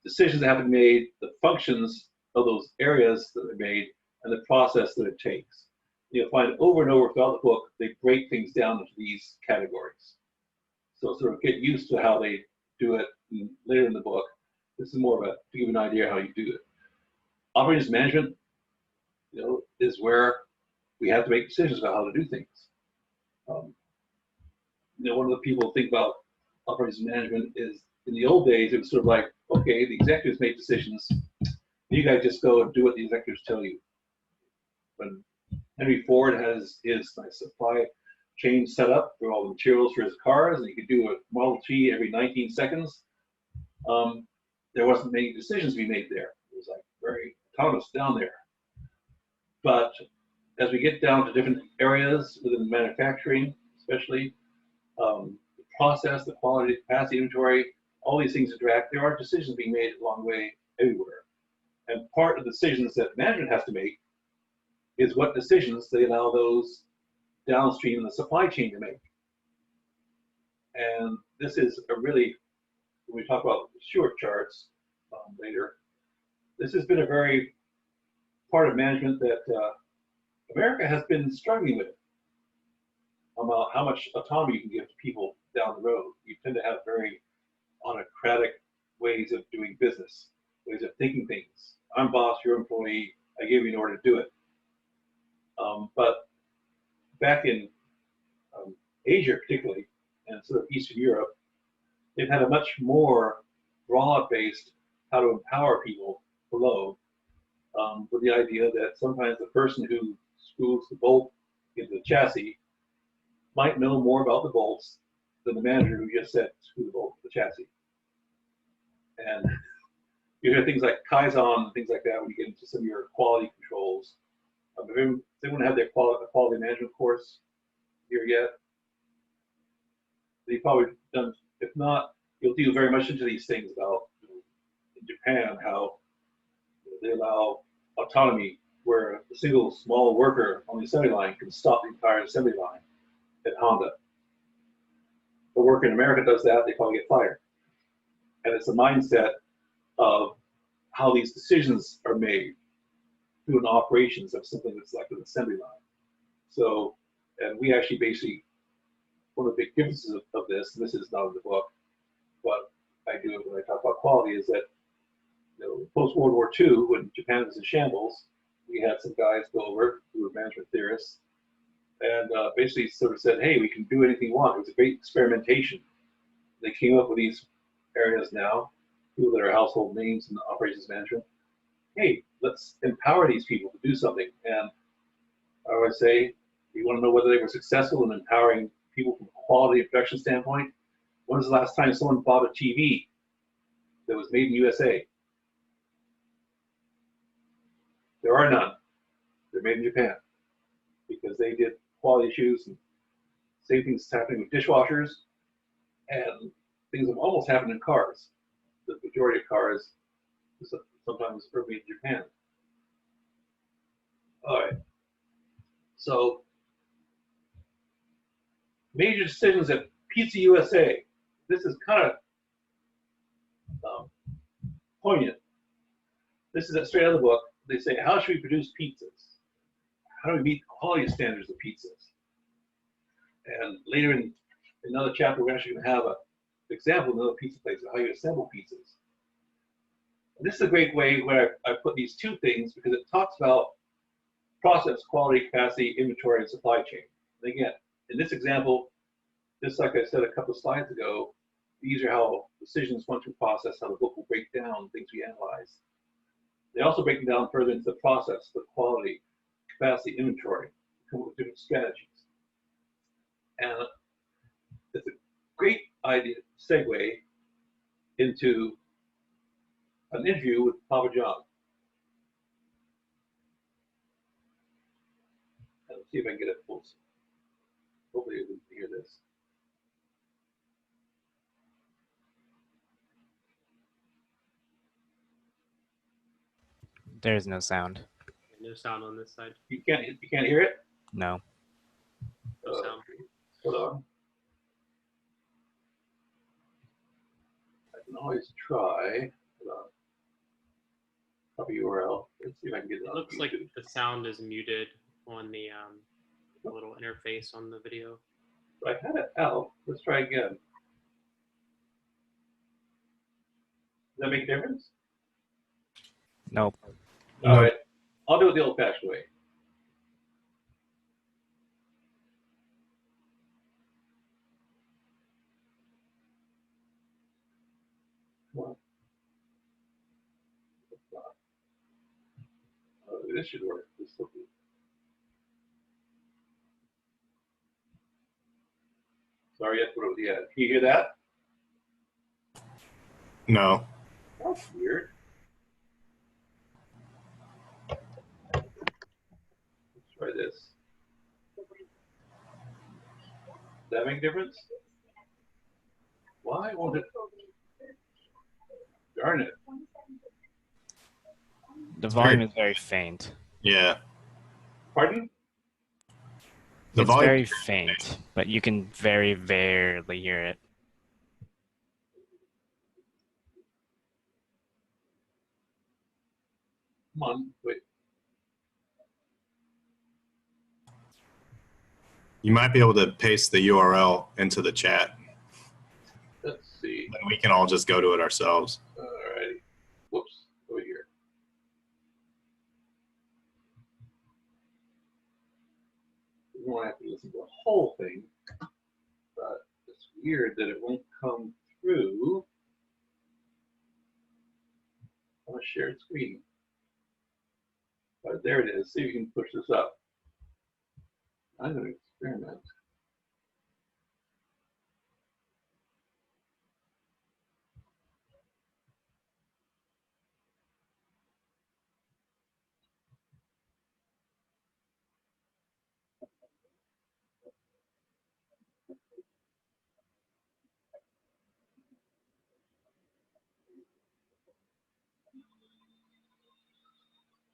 decisions that have to be made, the functions of those areas that are made, and the process that it takes. You'll find over and over throughout the book, they break things down into these categories. So sort of get used to how they do it later in the book. This is more of a, to give you an idea how you do it. Operations management, is where we have to make decisions about how to do things. One of the people think about operations management is, in the old days, it was sort of like, okay, the executives make decisions, you guys just go and do what the executives tell you. When Henry Ford has his supply chain set up for all the materials for his cars, and he could do a Model T every 19 seconds, there wasn't many decisions to be made there. It was like very autonomous down there. But as we get down to different areas within manufacturing, especially the process, the quality, capacity, inventory, all these things interact. There are decisions being made along the way everywhere. And part of the decisions that management has to make is what decisions they allow those downstream in the supply chain to make. And this is a really, when we talk about short charts later, this has been a very part of management that America has been struggling with about how much autonomy you can give to people down the road. You tend to have very autocratic ways of doing business, ways of thinking things. I'm boss, you're employee, I gave you an order to do it. But back in Asia particularly, and sort of Eastern Europe, they've had a much more broad-based how to empower people below, with the idea that sometimes the person who screws the bolt into the chassis might know more about the bolts than the manager who just said screw the bolt to the chassis. And you hear things like Kaizen and things like that when you get into some of your quality controls. If anyone had their quality management course here yet? They've probably done, if not, you'll deal very much into these things about, in Japan, how they allow autonomy where a single small worker on the assembly line can stop the entire assembly line at Honda. A worker in America does that, they probably get fired. And it's a mindset of how these decisions are made through an operations of something that's like an assembly line. So, and we actually basically, one of the big differences of this, and this is not in the book, but I do it when I talk about quality, is that post World War II, when Japan was in shambles, we had some guys go over who were management theorists and basically sort of said, hey, we can do anything we want. It was a great experimentation. They came up with these areas now, people that are household names in operations management. Hey, let's empower these people to do something. And I would say, you want to know whether they were successful in empowering people from a quality and production standpoint? When was the last time someone bought a TV that was made in USA? There are none. They're made in Japan because they did quality issues, and same things happening with dishwashers, and things have almost happened in cars. The majority of cars sometimes are made in Japan. All right. So major decisions at Pizza USA. This is kind of poignant. This is straight out of the book. They say, how should we produce pizzas? How do we meet the quality standards of pizzas? And later in another chapter, we're actually going to have an example of another pizza place of how you assemble pizzas. And this is a great way where I put these two things because it talks about process, quality, capacity, inventory, and supply chain. And again, in this example, just like I said a couple of slides ago, these are how decisions went through process, how the book will break down things we analyze. They also break them down further into the process, the quality, capacity, inventory, come up with different strategies. And it's a great idea, segue into an interview with Papa John. And let's see if I can get it full. Hopefully you can hear this. There's no sound. No sound on this side. You can't hear it? No. No sound. Hold on. I can always try. Hold on. Copy URL. Let's see if I can get it It on looks YouTube. like the sound is muted on the little interface on the video. I had it out. Let's try again. Does that make a difference? Nope. All right. I'll do it the old-fashioned way. Come on. This should work. This will be. Sorry, that's what it was. Yeah. Can you hear that? No. Oh, That's weird. Let's try this. Does that make a difference? Why won't it? Darn it. The volume is very faint. Yeah. Pardon? The It's volume. very faint, but you can very barely hear it. Come on, wait. You might be able to paste the URL into the chat. Let's see. Then we can all just go to it ourselves. Alrighty. Whoops. Over here. We don't have to listen to the whole thing, but it's weird that it won't come through on a shared screen. But there it is. See if you can push this up. I'm going to experiment.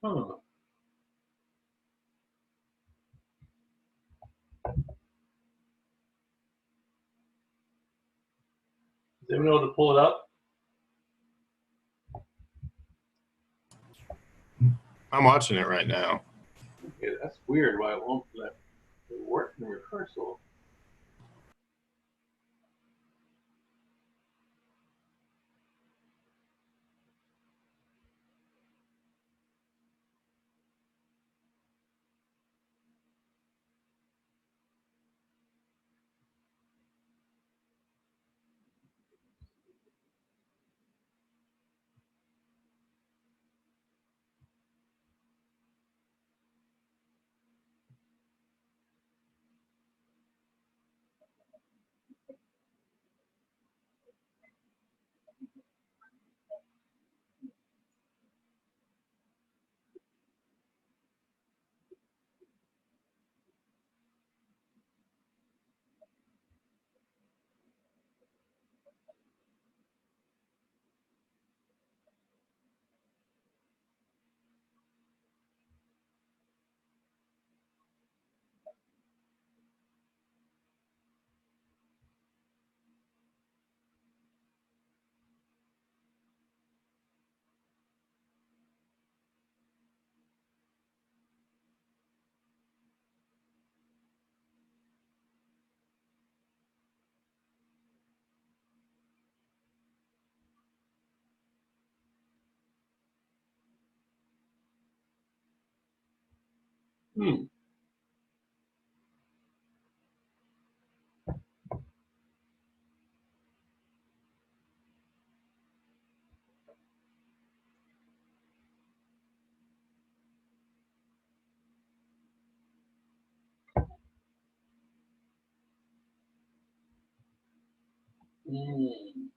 Huh. Is anyone able to pull it up? I'm watching it right now. Okay, that's weird why it won't let it work in rehearsal. Hmm. Hmm.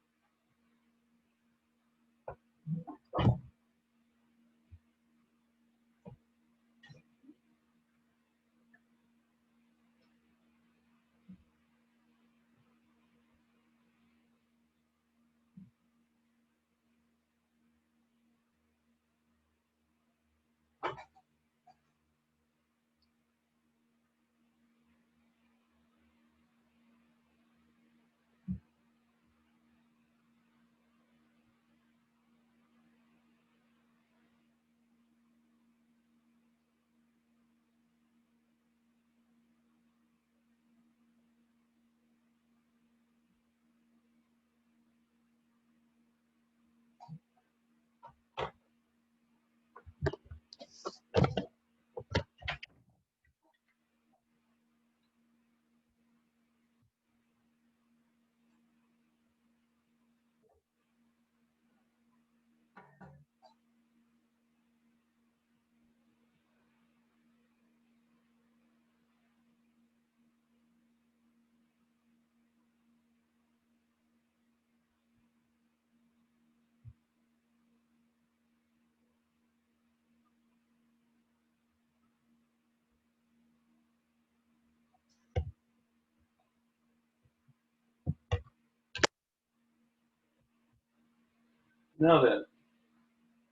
Now then,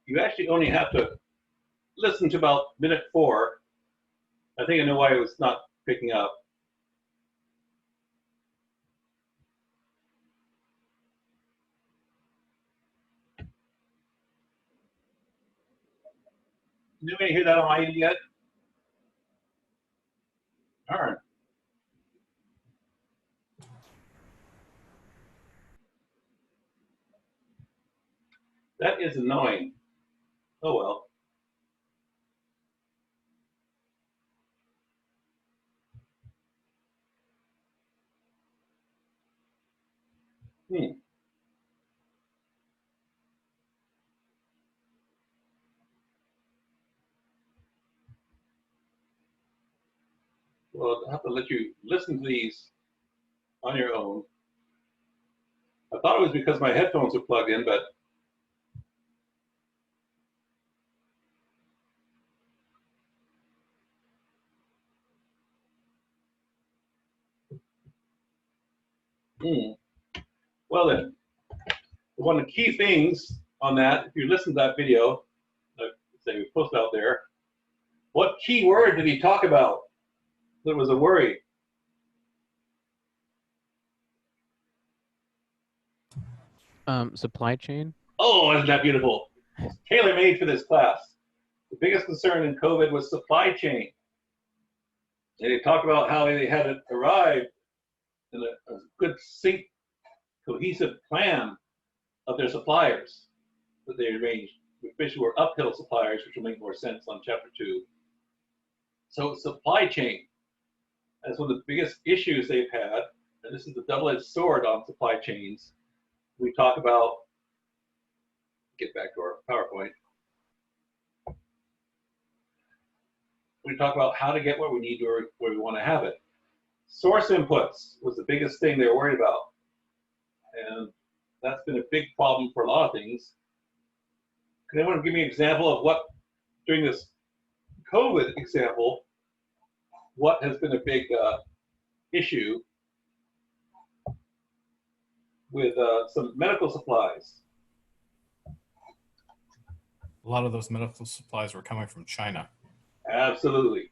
you actually only have to listen to about minute 4. I think I know why it was not picking up. Did anybody hear that on my end yet? Darn. That is annoying. Oh well. Well, I'll have to let you listen to these on your own. I thought it was because my headphones were plugged in, but well then, one of the key things on that, if you listen to that video that we posted out there, what key word did he talk about that was a worry? Supply chain. Oh, isn't that beautiful? Tailor-made for this class. The biggest concern in COVID was supply chain. And they talked about how they had it arrived in a good sync, cohesive plan of their suppliers that they arranged, which were uphill suppliers, which will make more sense on chapter 2. So supply chain, that's one of the biggest issues they've had, and this is the double-edged sword on supply chains. We talk about, get back to our PowerPoint. We talk about how to get what we need to where we want to have it. Source inputs was the biggest thing they were worried about. And that's been a big problem for a lot of things. Can anyone give me an example of what, during this COVID example, what has been a big issue with some medical supplies? A lot of those medical supplies were coming from China. Absolutely.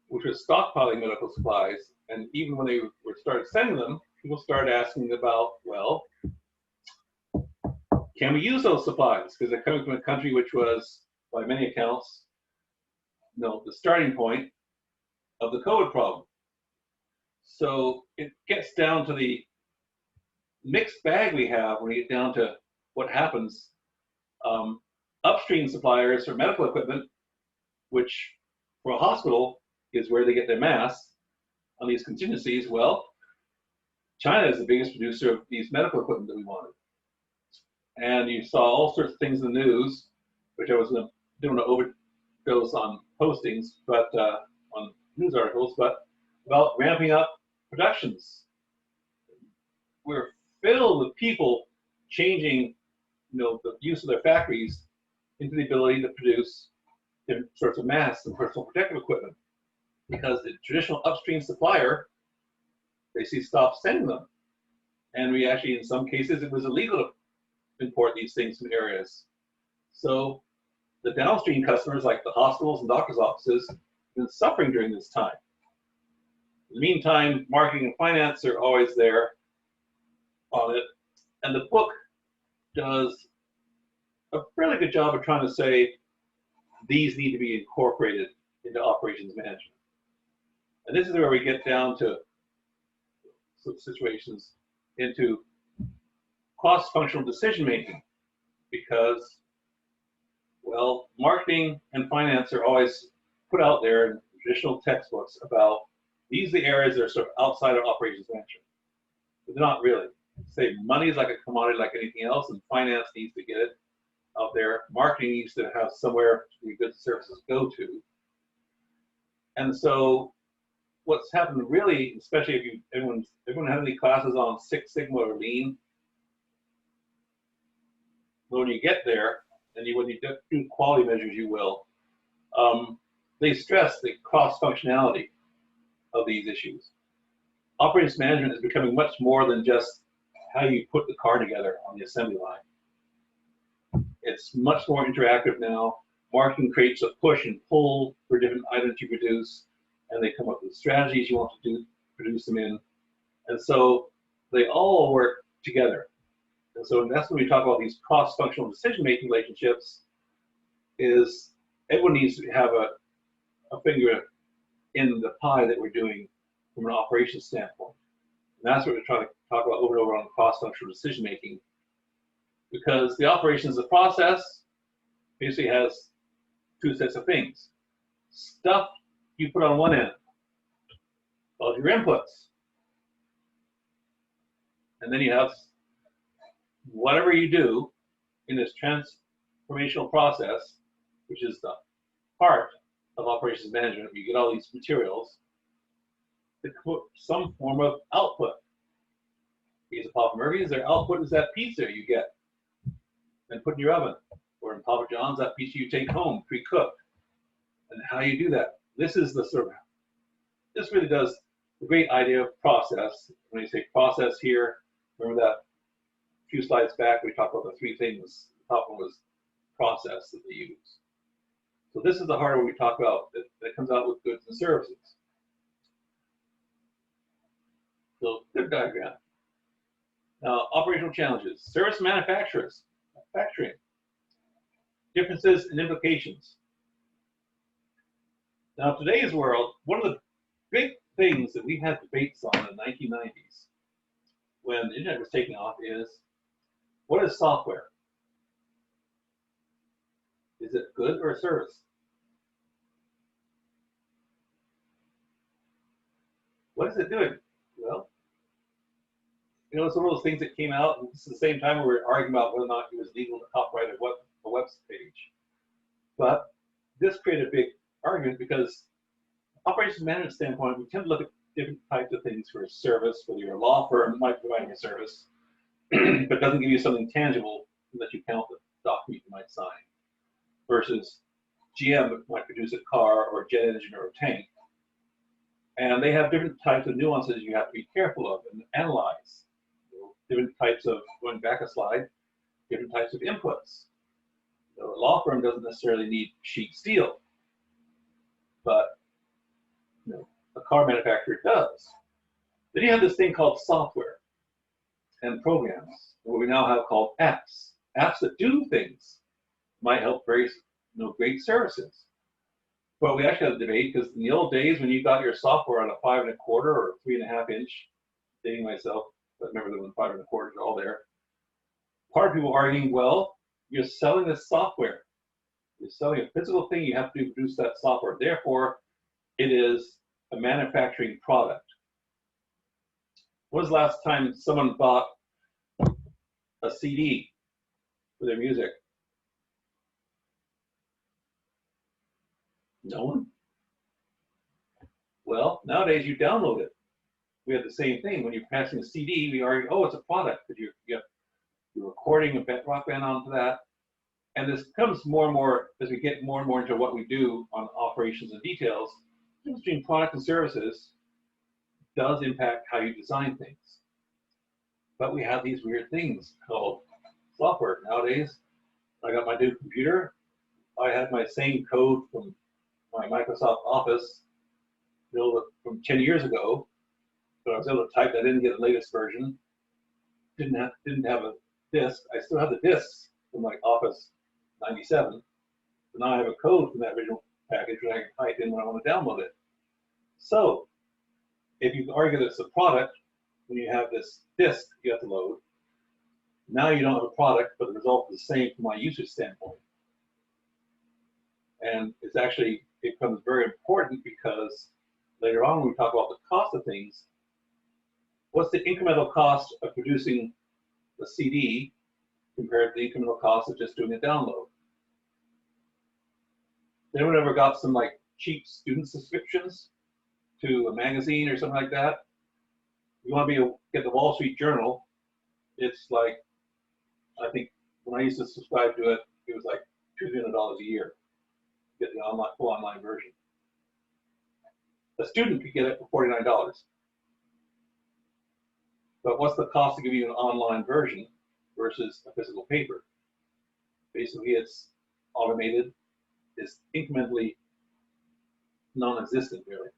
Which was stockpiling medical supplies. And even when they were started sending them, people started asking about, well, can we use those supplies? Because they're coming from a country which was, by many accounts, the starting point of the COVID problem. So it gets down to the mixed bag we have when we get down to what happens. Upstream suppliers for medical equipment, which for a hospital is where they get their masks on these contingencies. Well, China is the biggest producer of these medical equipment that we wanted. And you saw all sorts of things in the news, which I was going to do an overdose on postings, but on news articles, but about ramping up productions. We're filled with people changing, the use of their factories into the ability to produce different sorts of masks and personal protective equipment, because the traditional upstream supplier basically stopped sending them. And we actually, in some cases, it was illegal to import these things from areas. So the downstream customers, like the hospitals and doctors' offices, have been suffering during this time. In the meantime, marketing and finance are always there on it. And the book does a fairly good job of trying to say these need to be incorporated into operations management. And this is where we get down to situations into cross-functional decision-making, because, well, marketing and finance are always put out there in traditional textbooks about these are the areas that are sort of outside of operations management. But they're not really. Say money is like a commodity like anything else, and finance needs to get it out there. Marketing needs to have somewhere the goods and services go to. And so what's happened really, especially if everyone had any classes on Six Sigma or Lean, when you get there, and when you do quality measures, you will, they stress the cross-functionality of these issues. Operations management is becoming much more than just how you put the car together on the assembly line. It's much more interactive now. Marketing creates a push and pull for different items you produce, and they come up with strategies you want to produce them in. And so they all work together. And so that's when we talk about these cross-functional decision-making relationships, is everyone needs to have a finger in the pie that we're doing from an operations standpoint. And that's what we're trying to talk about over and over on cross-functional decision-making, because the operations of the process basically has two sets of things. Stuff you put on one end, called your inputs. And then you have whatever you do in this transformational process, which is the heart of operations management. You get all these materials to put some form of output. These are Papa Murphy's, their output is that pizza you get and put in your oven. Or in Papa John's, that pizza you take home, pre-cooked. And how you do that. This is the sort of, this really does the great idea of process. When you say process here, remember that a few slides back, we talked about the three things. The top one was process that they use. So this is the hardware we talk about that comes out with goods and services. So good diagram. Now, operational challenges. Service manufacturers, manufacturing. Differences and implications. Now, today's world, one of the big things that we had debates on in the 1990s when the internet was taking off is, what is software? Is it good or a service? What is it doing? Well, you know, it's one of those things that came out, and it's the same time we were arguing about whether or not it was legal to copyright a web page. But this created a big argument because operations management standpoint, we tend to look at different types of things for a service, whether you're a law firm might be providing a service, but doesn't give you something tangible unless you count the document you might sign, versus GM might produce a car or a jet engine or a tank. And they have different types of nuances you have to be careful of and analyze. You know, different types of, going back a slide, different types of inputs. So a law firm doesn't necessarily need sheet steel, but you know, a car manufacturer does. Then you have this thing called software and programs, what we now have called apps. Apps that do things might help various, great services. But we actually have a debate because in the old days when you got your software on a 5 1/4 or 3.5 inch, dating myself, but remember that when 5 1/4 are all there. Part of people arguing, well, you're selling this software. You're selling a physical thing, you have to produce that software. Therefore, it is a manufacturing product. When was the last time someone bought a CD for their music? No one? Well, nowadays you download it. We have the same thing. When you're passing a CD, we argue, oh, it's a product, because you're recording a rock band onto that. And this comes more and more as we get more and more into what we do on operations and details. The difference between product and services does impact how you design things. But we have these weird things called software. Nowadays, I got my new computer. I had my same code from my Microsoft Office built from 10 years ago. So I was able to type that in, get the latest version. Didn't have a disk. I still have the disks from like Office 97. So now I have a code from that original package that I can type in when I want to download it. So if you argue that it's a product, when you have this disk you have to load, now you don't have a product, but the result is the same from my usage standpoint. And it's actually, it becomes very important because later on when we talk about the cost of things, what's the incremental cost of producing a CD compared to the incremental cost of just doing a download? Anyone ever got some like cheap student subscriptions to a magazine or something like that? You want to be able to get the Wall Street Journal, it's like, I think when I used to subscribe to it, it was like $200 a year to get the full online version. A student could get it for $49. But what's the cost to give you an online version versus a physical paper? basically it's automated, is incrementally non-existent really.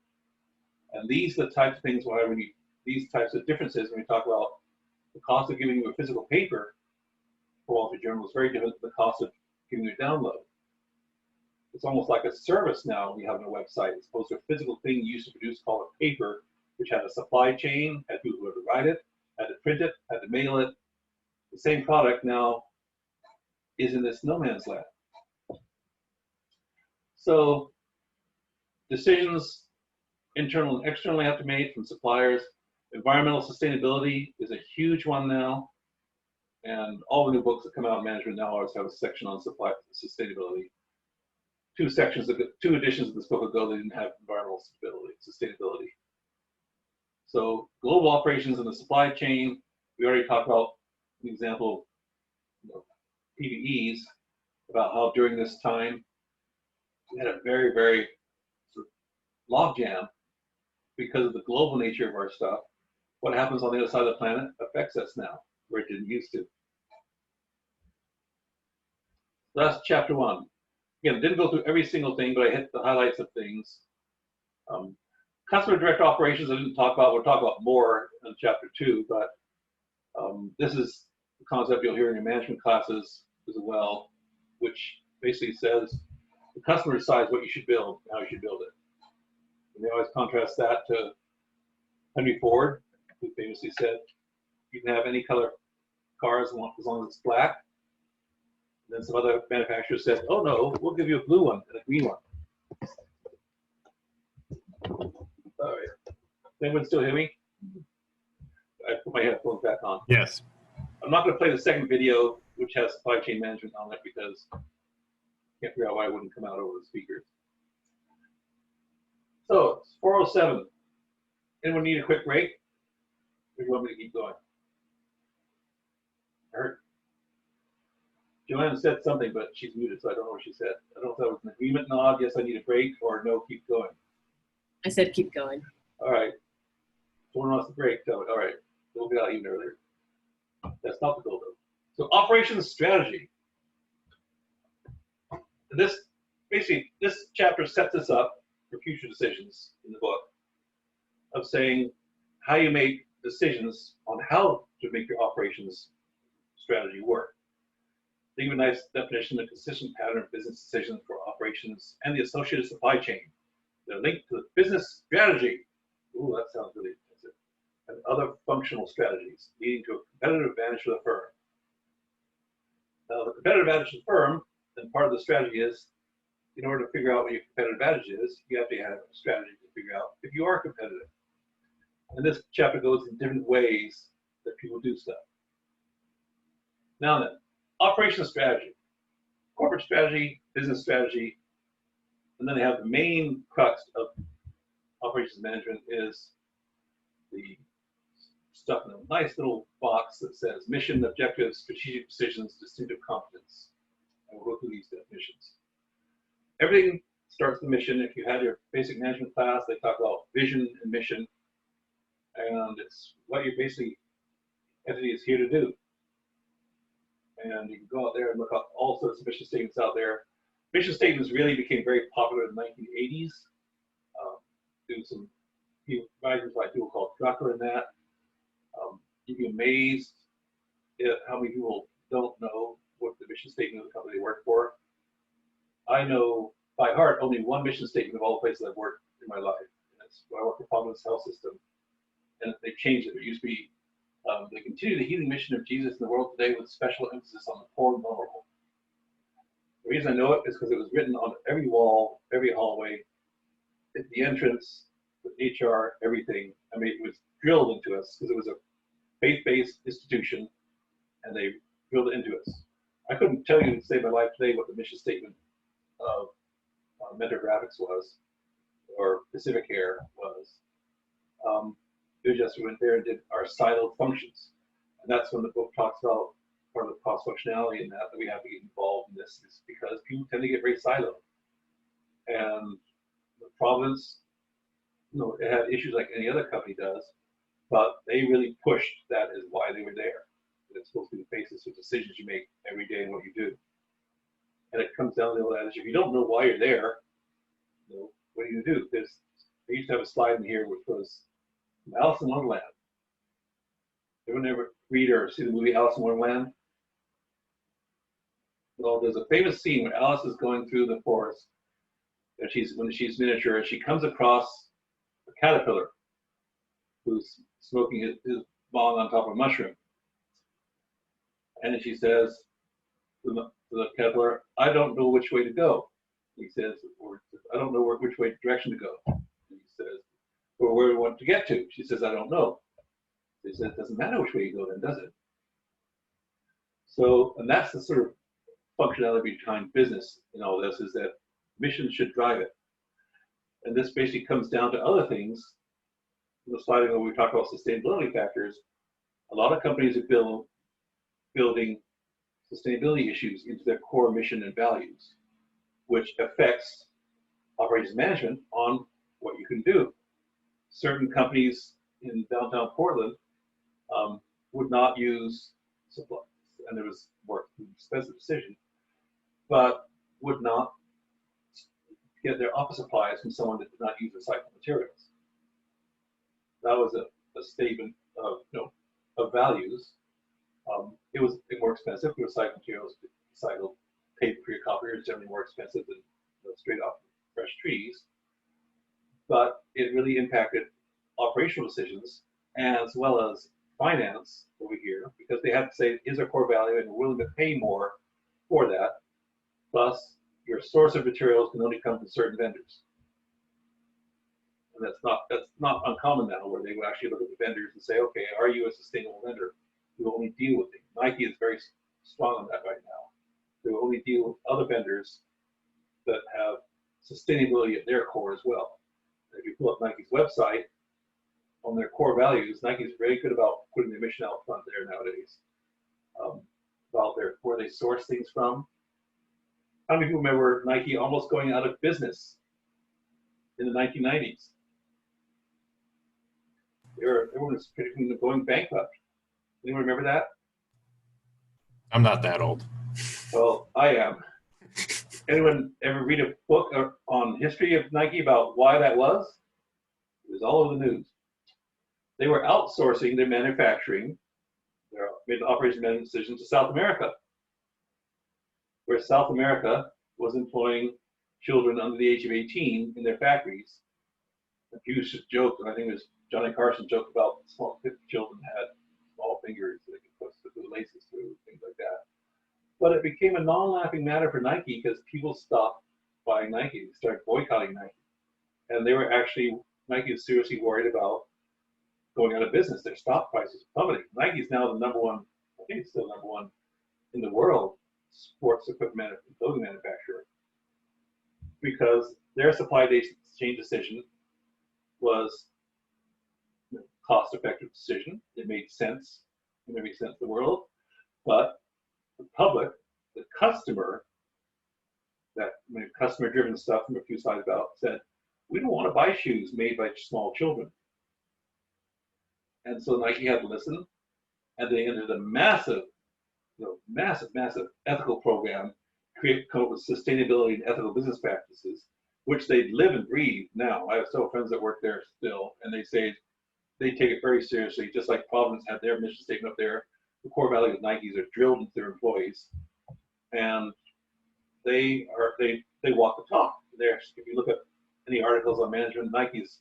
And these are the types of things why these types of differences when we talk about the cost of giving you a physical paper for Wall Street Journal is very different than the cost of giving you a download. It's almost like a service now when you have on a website, as opposed to a physical thing you used to produce called a paper, which had a supply chain, had people who had to write it, had to print it, had to mail it. The same product now is in this no man's land. So decisions internal and externally have to be made from suppliers. Environmental sustainability is a huge one now. And all the new books that come out in management now always have a section on supply sustainability. Two editions of this book ago, they didn't have environmental sustainability. So global operations in the supply chain, we already talked about an example, PPEs, about how during this time we had a very, very sort of logjam because of the global nature of our stuff. What happens on the other side of the planet affects us now, where it didn't used to. That's chapter 1. Again, didn't go through every single thing, but I hit the highlights of things. Customer direct operations I didn't talk about. We'll talk about more in chapter 2, but this is the concept you'll hear in your management classes as well, which basically says the customer decides what you should build and how you should build it. And they always contrast that to Henry Ford, who famously said, you can have any color cars as long as it's black. And then some other manufacturer said, oh no, we'll give you a blue one and a green one. All right. Does anyone still hear me? I put my headphones back on. Yes. I'm not going to play the second video, which has supply chain management on it, because I can't figure out why it wouldn't come out over the speakers. So it's 4:07. Anyone need a quick break? Or do you want me to keep going? I heard Joanne said something, but she's muted, so I don't know what she said. I don't know if that was an agreement nod, yes, I need a break, or no, keep going. I said keep going. All right. Someone wants to break, tell me. All right. We'll get out even earlier. That's not the goal, though. So operations strategy. And this chapter sets us up for future decisions in the book of saying how you make decisions on how to make your operations strategy work. Think of a nice definition of consistent pattern of business decisions for operations and the associated supply chain. They're linked to the business strategy. Ooh, that sounds really intensive. And other functional strategies leading to a competitive advantage for the firm. Now, the competitive advantage of the firm, then part of the strategy is, in order to figure out what your competitive advantage is, you have to have a strategy to figure out if you are competitive. And this chapter goes in different ways that people do stuff. Now then, operational strategy, corporate strategy, business strategy, and then they have the main crux of operations management is the stuff in a nice little box that says mission, objectives, strategic decisions, distinctive competence. And we'll go through these definitions. Everything starts with mission. If you had your basic management class, they talk about vision and mission. And it's what your basic entity is here to do. And you can go out there and look up all sorts of mission statements out there. Mission statements really became very popular in the 1980s. There's some writers like people called Drucker and that. You'd be amazed at how many people don't know what the mission statement of the company they work for. I know by heart only one mission statement of all the places I've worked in my life. And that's where I work for Providence Health System. And they changed it. It used to be, they continue the healing mission of Jesus in the world today with special emphasis on the poor and vulnerable. The reason I know it is because it was written on every wall, every hallway, at the entrance, with HR, everything. I mean, it was drilled into us because it was a faith-based institution, and they drilled it into us. I couldn't tell you to save my life today what the mission statement of Mentor Graphics was, or Pacific Air was. It was just we went there and did our siloed functions, and that's when the book talks about part of the cross functionality and that we have to get involved in this is because people tend to get very siloed. And the Providence, it had issues like any other company does, but they really pushed that as why they were there. It's supposed to be the basis of decisions you make every day and what you do. And it comes down to the old adage, if you don't know why you're there, you know, what are you gonna do? I used to have a slide in here which was Alice in Wonderland. Everyone ever read or see the movie Alice in Wonderland? Well, there's a famous scene where Alice is going through the forest, and when she's miniature, and she comes across a caterpillar who's smoking his bong on top of a mushroom. And then she says to the caterpillar, I don't know which way to go. He says, I don't know which direction to go. And he says, or where do you want to get to? She says, I don't know. He says, it doesn't matter which way you go then, does it? So, and that's the sort of functionality behind business in all this, is that mission should drive it. And this basically comes down to other things. In the slide where we talk about sustainability factors, a lot of companies are building sustainability issues into their core mission and values, which affects operations management on what you can do. Certain companies in downtown Portland would not use supplies, and it was more expensive decision, but would not get their office supplies from someone that did not use recycled materials. That was a statement of, of values. It was more expensive. Recycled materials, recycled paper for your copier is generally more expensive than straight off fresh trees. But it really impacted operational decisions as well as finance over here, because they had to say, is our core value, and we're willing to pay more for that. Plus, your source of materials can only come from certain vendors. And that's not uncommon now, where they would actually look at the vendors and say, okay, are you a sustainable vendor? We will only deal with it. Nike is very strong on that right now. They will only deal with other vendors that have sustainability at their core as well. And if you pull up Nike's website, on their core values, Nike's very good about putting their mission out front there nowadays. About where they source things from. How many people remember Nike almost going out of business in the 1990s? Everyone was predicting them going bankrupt. Anyone remember that? I'm not that old. Well, I am. Anyone ever read a book on history of Nike about why that was? It was all over the news. They were outsourcing their manufacturing, their operation management decisions to South America, where South America was employing children under the age of 18 in their factories. And people used to joke, and I think it was Johnny Carson joked about small children had small fingers that they could put the laces through, things like that. But it became a non-laughing matter for Nike because people stopped buying Nike. They started boycotting Nike. And they were actually, Nike was seriously worried about going out of business. Their stock prices plummeting. Nike is now the number one, I think it's still number one in the world, sports equipment and clothing manufacturer, because their supply chain decision was a cost-effective decision. It made sense. It made sense to the world, but the public, the customer, that customer-driven stuff from a few slides about said, we don't want to buy shoes made by small children. And so Nike had to listen, and they entered a massive, massive ethical program, come up with sustainability and ethical business practices, which they live and breathe now. I have several friends that work there still, and they say they take it very seriously, just like Providence had their mission statement up there. The core values of Nike's are drilled into their employees, and they walk the talk. If you look at any articles on management, Nike's,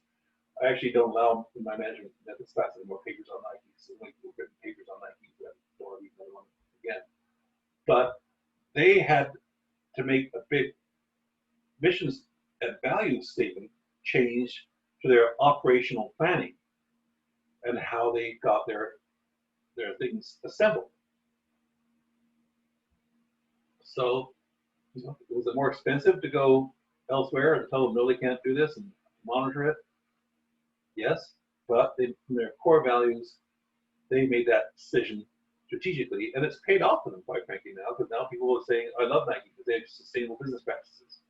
I actually don't allow in my management methods class anymore papers on Nike. So like written papers on Nike, that don't read another one again. But they had to make a big missions and values statement change to their operational planning and how they got their things assembled. So was it more expensive to go elsewhere and tell them no, they can't do this and monitor it? Yes, but from their core values, they made that decision strategically, and it's paid off for them, quite frankly, now, because now people are saying, I love Nike because they have sustainable business practices.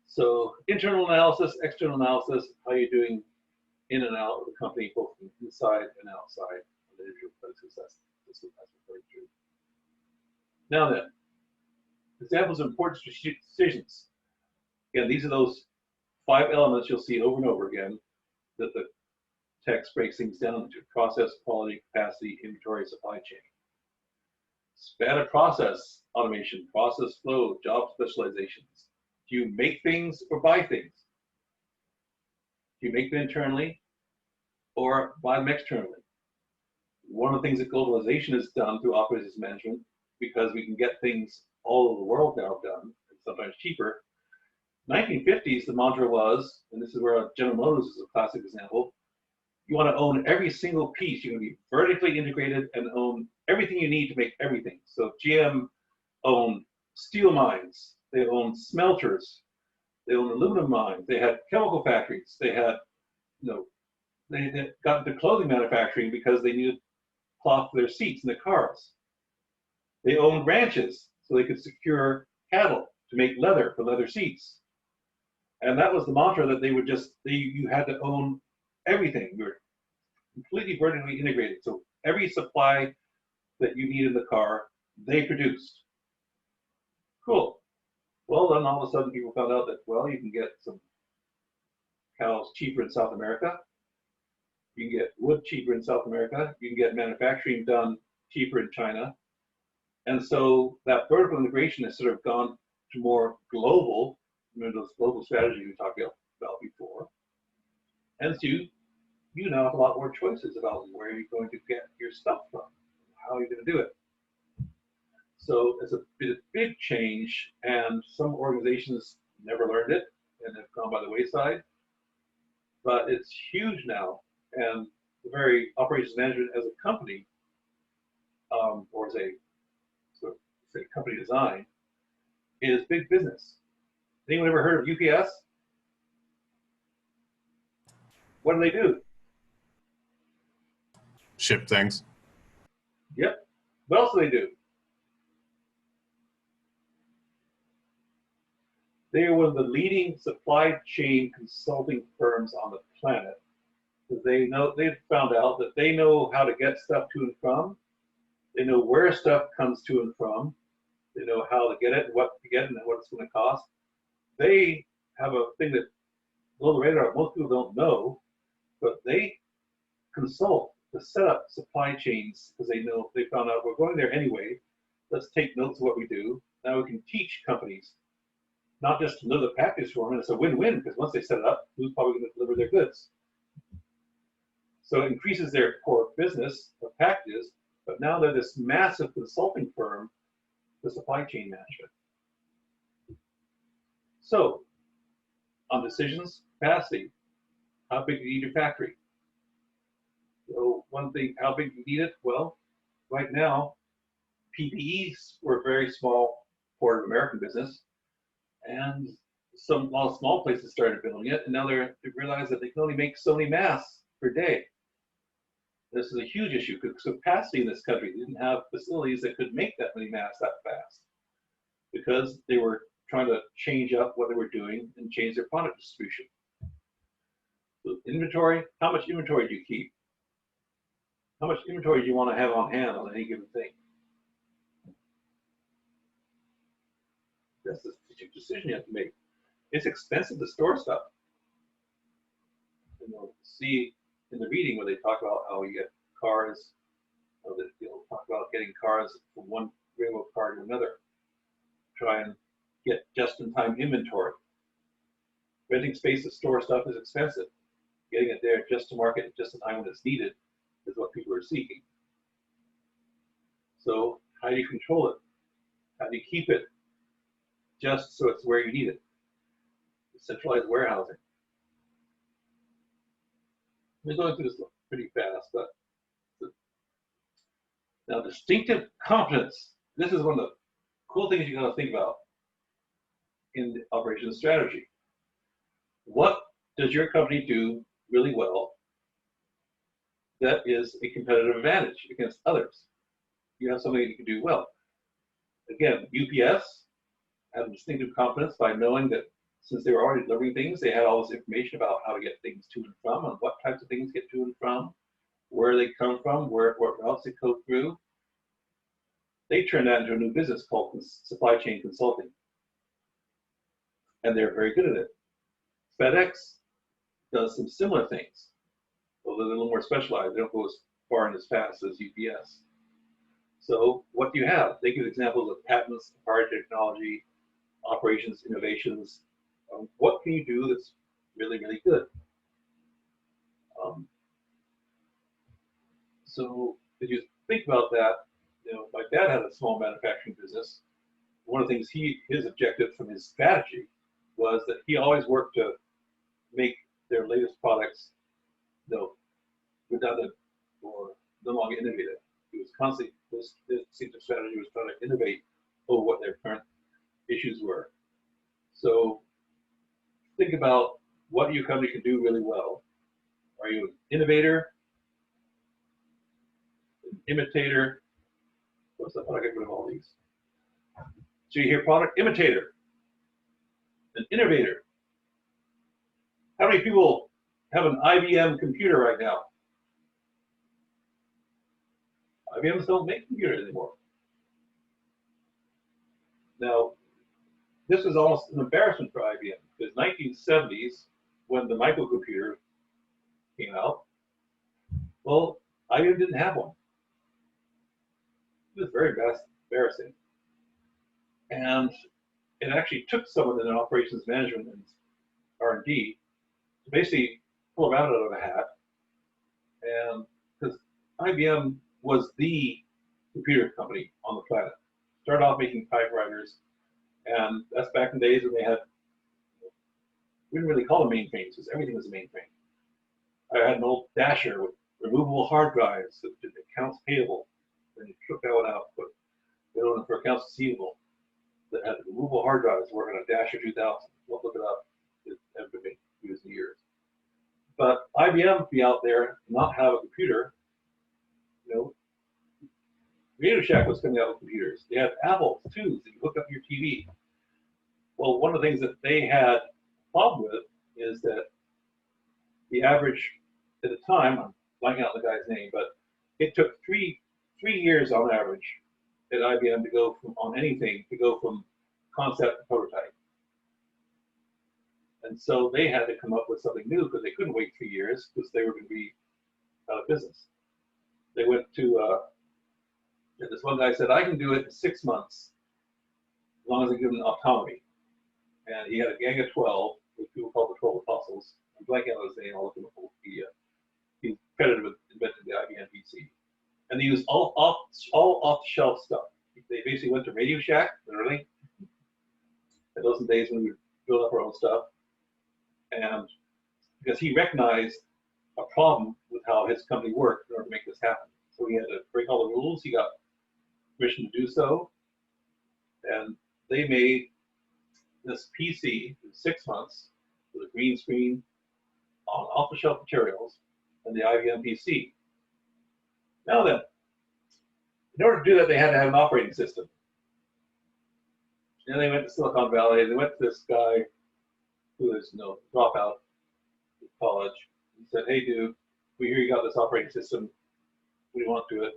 So internal analysis, external analysis, how you're doing in and out of the company, both inside and outside of the individual places. That's what that's referring to. Now then, examples of important strategic decisions. Again, these are those 5 elements you'll see over and over again that the text breaks things down into: process, quality, capacity, inventory, supply chain. Span of process automation, process flow, job specializations. Do you make things or buy things? Do you make them internally or buy them externally? One of the things that globalization has done through operations management, because we can get things all over the world now done, and sometimes cheaper. 1950s, the mantra was, and this is where General Motors is a classic example, you want to own every single piece. You're going to be vertically integrated and own everything you need to make everything. So GM owned steel mines, they owned smelters, they owned aluminum mines, they had chemical factories, they had, they got into clothing manufacturing because they needed cloth for their seats in the cars. They owned ranches so they could secure cattle to make leather for leather seats. And that was the mantra, that they would you had to own everything. You were completely vertically integrated. So every supply that you need in the car, they produced. Cool. Well, then all of a sudden people found out that, well, you can get some cows cheaper in South America. You can get wood cheaper in South America. You can get manufacturing done cheaper in China. And so that vertical integration has sort of gone to more global, those global strategies we talked about before. And so you now have a lot more choices about where you're going to get your stuff from, how you're going to do it. So it's a big change, and some organizations never learned it and have gone by the wayside. But it's huge now, and the very operations management as a company, or as a sort of say company design, is big business. Anyone ever heard of UPS? What do? Ship things. Yep. What else do? They are one of the leading supply chain consulting firms on the planet. They've found out that they know how to get stuff to and from. They know where stuff comes to and from. They know how to get it, what to get, and what it's going to cost. They have a thing that below the radar most people don't know, but they consult to set up supply chains because they found out we're going there anyway. Let's take notes of what we do. Now we can teach companies not just to deliver the package for them. And it's a win-win, because once they set it up, who's probably going to deliver their goods? So it increases their core business of packages, but now they're this massive consulting firm for supply chain management. So on decisions, capacity, how big do you need your factory? So one thing, how big do you need it? Well, right now, PPEs were a very small part of American business, and a lot of small places started building it, and now they realize that they can only make so many masks per day. This is a huge issue because capacity in this country, they didn't have facilities that could make that many masks that fast, because they were trying to change up what they were doing and change their product distribution. So inventory, how much inventory do you keep? How much inventory do you want to have on hand on any given thing? That's the strategic decision you have to make. It's expensive to store stuff. And you'll see in the reading where they talk about how we get cars, they'll talk about getting cars from one railroad car to another. Try and get just-in-time inventory. Renting space to store stuff is expensive. Getting it there just to market just in time when it's needed is what people are seeking. So how do you control it? How do you keep it just so it's where you need it? Centralized warehousing. I'm going through this pretty fast, but now distinctive competence. This is one of the cool things you got to think about in the operations strategy. What does your company do really well that is a competitive advantage against others? You have something that you can do well. Again, UPS had a distinctive competence by knowing that since they were already delivering things, they had all this information about how to get things to and from, and what types of things get to and from, where they come from, what routes they go through. they turned that into a new business called supply chain consulting. And they're very good at it. FedEx does some similar things, although they're a little more specialized. They don't go as far and as fast as UPS. So what do you have? They give examples of patents, proprietary technology, operations, innovations. What can you do that's really, really good? So if you think about that, my dad had a small manufacturing business. One of the things his objective from his strategy was that he always worked to make their latest products, redundant or no longer innovative. He was constantly, his strategy was trying to innovate over what their current issues were. So think about what your company can do really well. Are you an innovator, an imitator? What's that? I get rid of all these. So you hear product imitator, an innovator. How many people have an IBM computer right now? IBMs don't make computers anymore. Now, this is almost an embarrassment for IBM, because 1970s, when the microcomputer came out, well, IBM didn't have one. It was very embarrassing. And it actually took someone in operations management and R&D to basically pull a rabbit out of a hat. And because IBM was the computer company on the planet. Started off making typewriters, and that's back in the days when they had, we didn't really call them mainframes, because everything was a mainframe. I had an old Dasher with removable hard drives that did accounts payable. Then you took that one out, put it on for accounts receivable. That had removable hard drives working on a Dasher 2000. Look it up. It hasn't been used in years. But IBM would be out there, not have a computer. Radio Shack was coming out with computers. They had Apple IIs that you hook up your TV. Well, one of the things that they had a problem with is that the average at the time, I'm blanking out the guy's name, but it took three years on average at IBM to go from concept to prototype. And so they had to come up with something new because they couldn't wait 3 years because they were going to be out of business. They went to, this one guy said, I can do it in 6 months as long as I give them autonomy. And he had a gang of 12, which people call the 12 apostles. I'm blanking out his name, I'll look him up on Wikipedia. He's credited with inventing the IBM PC. And they used all off-the-shelf stuff. They basically went to Radio Shack, literally. In those days when we would build up our own stuff. And because he recognized a problem with how his company worked in order to make this happen. So he had to break all the rules. He got permission to do so. And they made this PC in 6 months with a green screen on off-the-shelf materials and the IBM PC. Now then, in order to do that, they had to have an operating system. And they went to Silicon Valley. They went to this guy who is dropout of college. He said, hey, dude, we hear you got this operating system. We want to do it,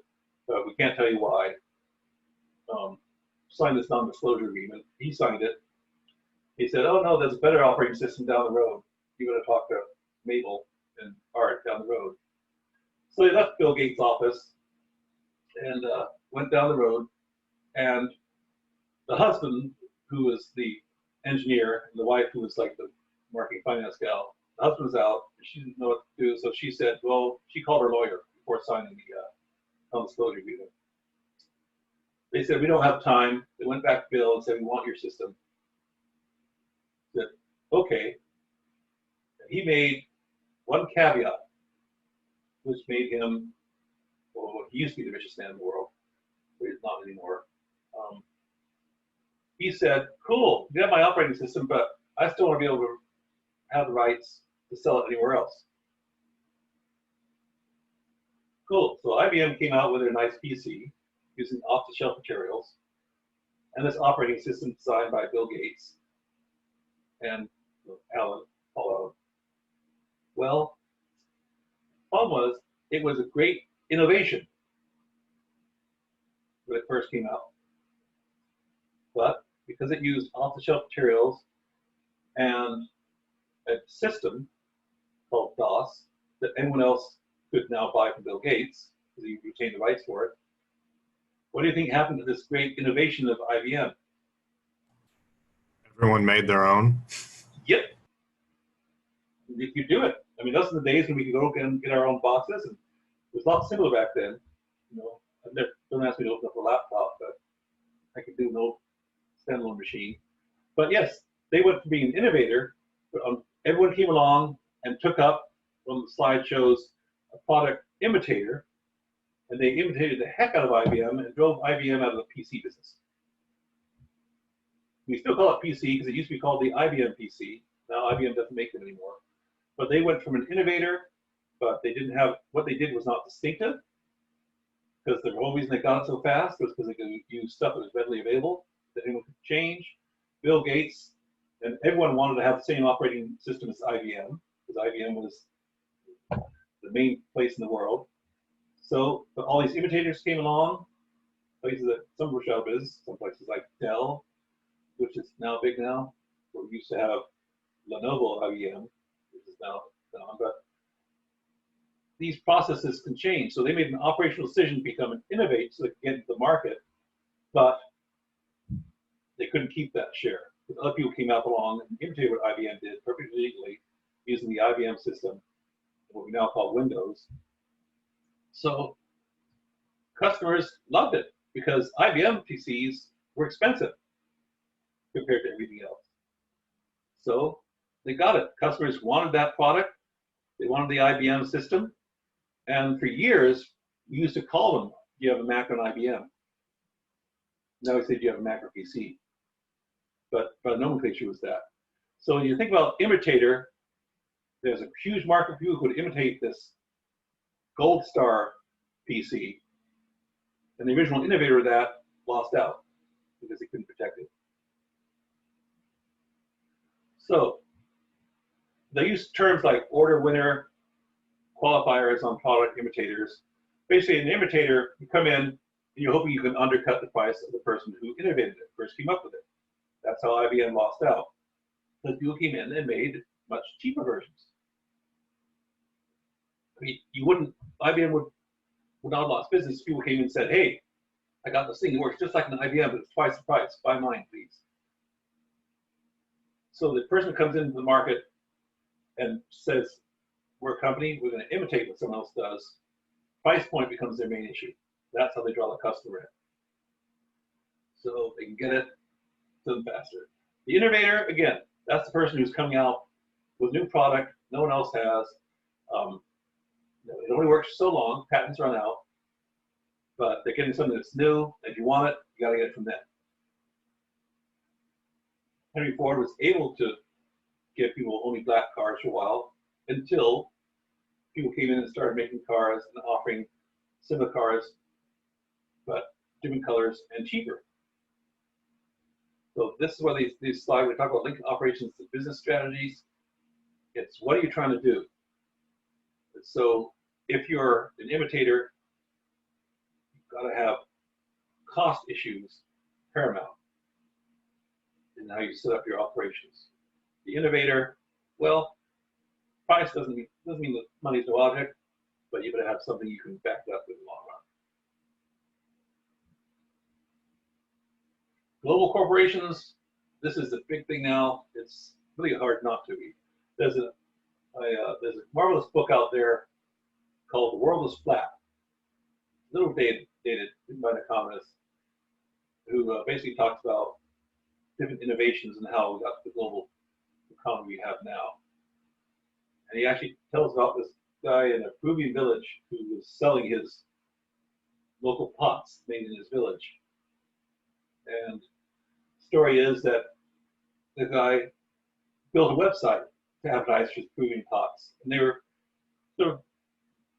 but we can't tell you why. Sign this non-disclosure agreement. He signed it. He said, oh, no, there's a better operating system down the road. You're going to talk to Mabel and Art down the road. So he left Bill Gates' office and went down the road. And the husband, who was the engineer, and the wife, who was like the marketing finance gal, the husband was out. She didn't know what to do, so she said, well, she called her lawyer before signing the non-disclosure agreement. They said, we don't have time. They went back to Bill and said, we want your system. He said, okay. And he made one caveat, which made him, well, he used to be the richest man in the world, but he's not anymore. He said, cool, you have my operating system, but I still want to be able to have the rights to sell it anywhere else. Cool, so IBM came out with their nice PC using off-the-shelf materials, and this operating system designed by Bill Gates and Paul Allen. Well, the problem was, it was a great innovation. when it first came out. But because it used off-the-shelf materials and a system called DOS that anyone else could now buy from Bill Gates, because he retained the rights for it, what do you think happened to this great innovation of IBM? Everyone made their own. Yep. You could do it. I mean, those are the days when we could go and get our own boxes, and it was a lot simpler back then. You know, don't ask me to open up a laptop, but I could do no standalone machine. But yes, they went from being an innovator. Everyone came along and took up, on the slide shows, a product imitator, and they imitated the heck out of IBM and drove IBM out of the PC business. We still call it PC because it used to be called the IBM PC. Now IBM doesn't make them anymore. But they went from an innovator, but they didn't have, what they did was not distinctive, because the whole reason they got it so fast was because they could use stuff that was readily available, that anyone could change. Bill Gates and everyone wanted to have the same operating system as IBM, because IBM was the main place in the world. So all these imitators came along, places that some were shop is, some places like Dell, which is now big now. We used to have Lenovo IBM, which is now gone, but these processes can change. So they made an operational decision to become an innovate so they could get into the market, but they couldn't keep that share. Because other people came out along and imitated what IBM did perfectly legally using the IBM system, what we now call Windows. So customers loved it because IBM PCs were expensive compared to everything else. So they got it. Customers wanted that product. They wanted the IBM system. And for years, we used to call them, do you have a Mac on IBM? Now we say, do you have a Mac or PC? But the nomenclature was that. So when you think about imitator, there's a huge market of people who would imitate this Gold Star PC. And the original innovator of that lost out because he couldn't protect it. So they use terms like order winner, qualifiers on product imitators. Basically, an imitator, you come in and you're hoping you can undercut the price of the person who innovated it, first came up with it. That's how IBM lost out. Because people came in and made much cheaper versions. I mean, IBM would not have lost business if people came in and said, hey, I got this thing that works just like an IBM, but it's twice the price. Buy mine, please. So the person who comes into the market and says, we're a company, we're going to imitate what someone else does, price point becomes their main issue. That's how they draw the customer in. So they can get it to them faster. The innovator, again, that's the person who's coming out with new product no one else has. It only works so long, patents run out, but they're getting something that's new. If you want it, you got to get it from them. Henry Ford was able to give people only black cars for a while until people came in and started making cars and offering similar cars, but different colors and cheaper. So this is why these slides, we talk about linking operations to business strategies. It's what are you trying to do? So if you're an imitator, you've got to have cost issues paramount in how you set up your operations. The innovator, well, price doesn't mean that money is no object, but you better have something you can back it up in the long run. Global corporations, this is the big thing now. It's really hard not to be. There's a marvelous book out there called The World is Flat. A little dated, written by an economist who basically talks about different innovations and how we got to the global economy we have now. And he actually tells about this guy in a Peruvian village who was selling his local pots made in his village. And the story is that the guy built a website to advertise his Peruvian pots. And they were sort of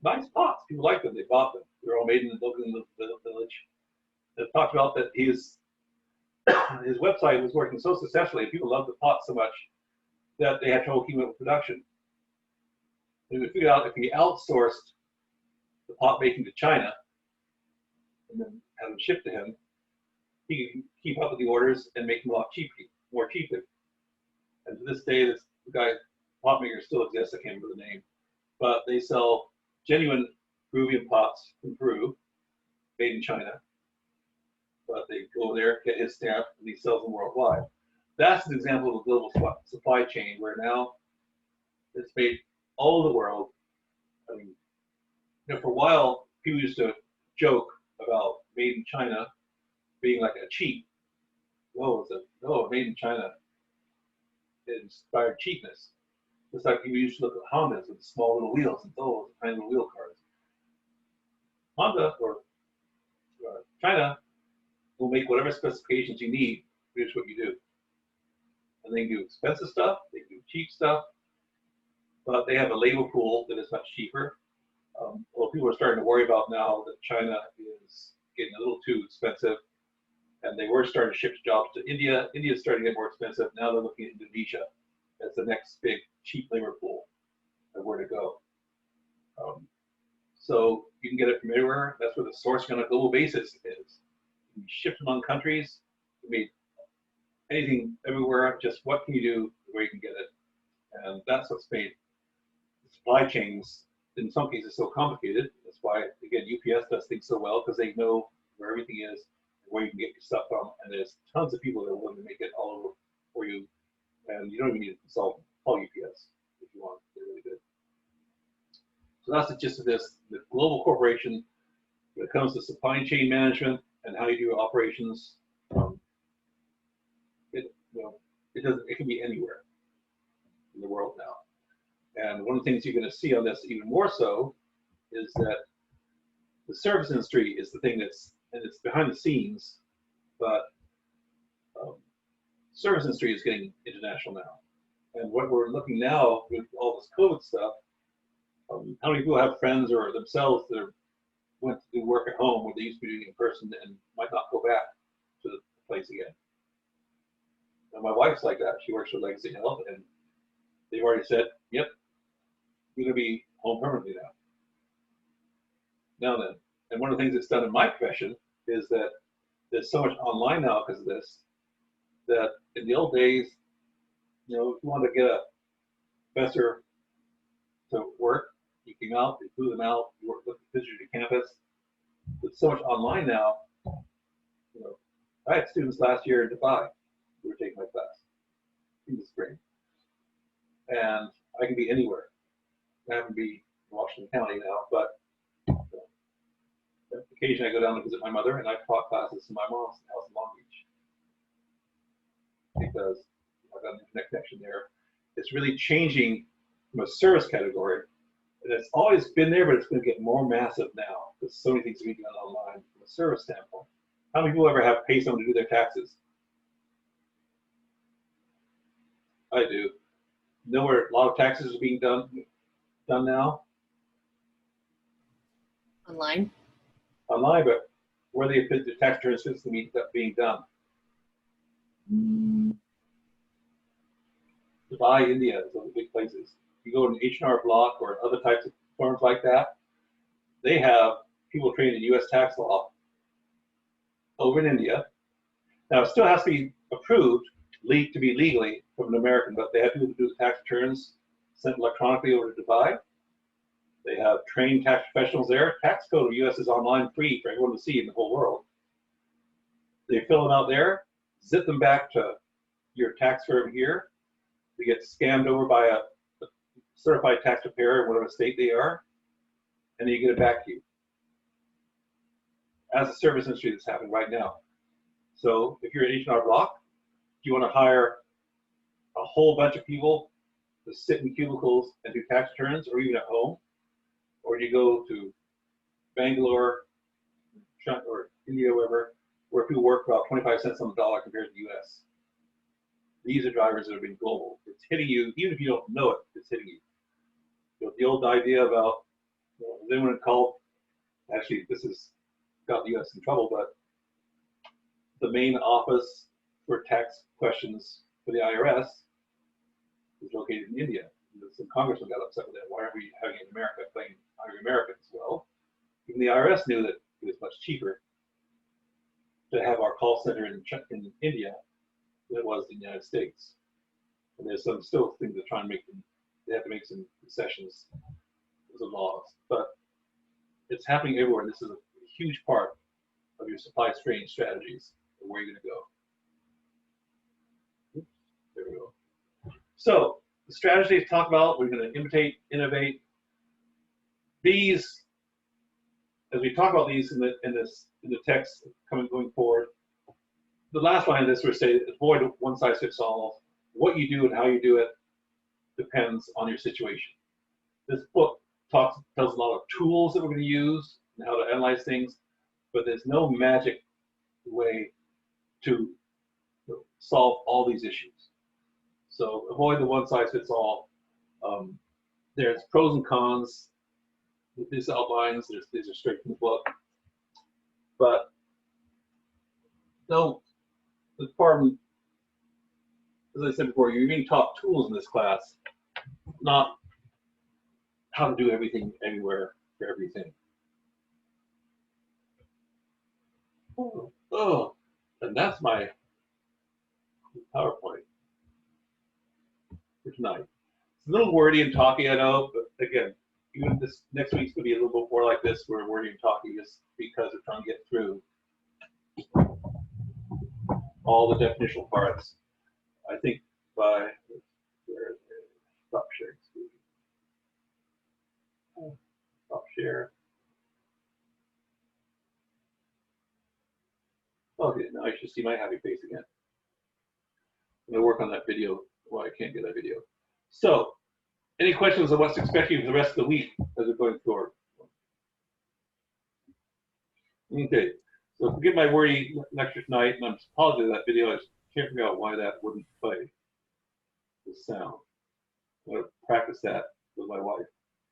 nice pots. People liked them. They bought them. They were all made in the village. It talked about that his website was working so successfully, people loved the pot so much that they had trouble keeping up with production. And we figured out if we outsourced the pot making to China, and then have them shipped to him, he can keep up with the orders and make them a lot more cheaply. And to this day, this guy, pot maker still exists. I can't remember the name, but they sell genuine Peruvian pots from Peru, made in China. But they go there, get his stamp, and he sells them worldwide. That's an example of a global supply chain where now it's made all over the world. I mean, for a while, people used to joke about made in China being like a cheat. Made in China. It inspired cheapness. Just like people used to look at Hondas with small little wheels and tiny little wheel cars. Honda or China will make whatever specifications you need. Here's what you do. And they do expensive stuff, they do cheap stuff, but they have a labor pool that is much cheaper. Well, people are starting to worry about now that China is getting a little too expensive, and they were starting to ship jobs to India. India is starting to get more expensive. Now they're looking at Indonesia as the next big cheap labor pool of where to go. So you can get it from everywhere. That's where the sourcing on a global basis is. You ship among countries. You made anything everywhere. Just what can you do where you can get it, and that's what's made the supply chains in some cases so complicated. That's why again UPS does things so well, because they know where everything is and where you can get your stuff from, and there's tons of people that are willing to make it all over for you, and you don't even need a consultant. Call UPS if you want. They're really good. So that's the gist of this. The global corporation, when it comes to supply chain management and how you do operations, it can be anywhere in the world now. And one of the things you're going to see on this even more so is that the service industry is the thing it's behind the scenes, but service industry is getting international now. And what we're looking now with all this COVID stuff, how many people have friends or themselves that went to do work at home where they used to be doing it in person and might not go back to the place again? And my wife's like that. She works for Legacy Health, and they've already said, yep, you're going to be home permanently now. Now then, and one of the things that's done in my profession is that there's so much online now because of this, that in the old days, if you wanted to get a professor to work, you came out, you flew them out, you worked with the visitor to campus. With so much online now, I had students last year in Dubai who were taking my class in the spring. And I can be anywhere. I happen to be in Washington County now, but occasionally I go down to visit my mother, and I taught classes in my mom's house in Long Beach because I've got an internet connection there. It's really changing from a service category, and it's always been there, but it's going to get more massive now because so many things are being done online from a service standpoint. How many people ever have to pay someone to do their taxes? I do. Know where a lot of taxes are being done now? Online? Online, but where the tax return system being done. Dubai, India is one of the big places. You go to an H&R Block or other types of firms like that, they have people trained in U.S. tax law over in India. Now, it still has to be approved to be legally from an American, but they have people to do the tax returns sent electronically over to Dubai. They have trained tax professionals there. Tax code of the U.S. is online free for everyone to see in the whole world. They fill them out there, zip them back to your tax firm here. They get scanned over by a certified tax preparer in whatever state they are, and then you get it back to you. As a service industry that's happening right now. So if you're at H&R Block, do you want to hire a whole bunch of people to sit in cubicles and do tax returns, or even at home? Or do you go to Bangalore or India, wherever, where people work about 25 cents on the dollar compared to the US? These are drivers that have been global. It's hitting you, even if you don't know it, it's hitting you. The old idea about, then when it called, actually this has got the US in trouble, but the main office for tax questions for the IRS is located in India. Some congressmen got upset with that. Why are we having it in America, playing hiring Americans? Well, even the IRS knew that it was much cheaper call center in India than it was in the United States. And there's some still things they're trying to make them, they have to make some concessions to the laws. But it's happening everywhere, and this is a huge part of your supply chain strategies and where you're going to go. Oops, there we go. So the strategies talk about, we're going to imitate, innovate. These, as we talk about these in the text going forward, the last line of this, we're saying avoid one size fits all. What you do and how you do it depends on your situation. This book tells a lot of tools that we're going to use and how to analyze things, but there's no magic way to solve all these issues. So avoid the one size fits all. There's pros and cons. These outlines, these are straight from the book. But no, the department, as I said before, you're being taught tools in this class, not how to do everything everywhere for everything. Oh, and that's my PowerPoint for tonight. It's a little wordy and talky, I know, but again, even this next week's gonna be a little bit more like this, where wordy and talky, just because we're trying to get through all the definitional parts. I think by stop sharing screen. Stop share. Okay, now I should see my happy face again. I'm gonna work on that video. Why I can't get that video. So, any questions on what's expected for the rest of the week as we're going forward? Okay, so forgive my wordy lecture tonight, and I'm apologize for that video. I just can't figure out why that wouldn't play the sound. I'm gonna practice that with my wife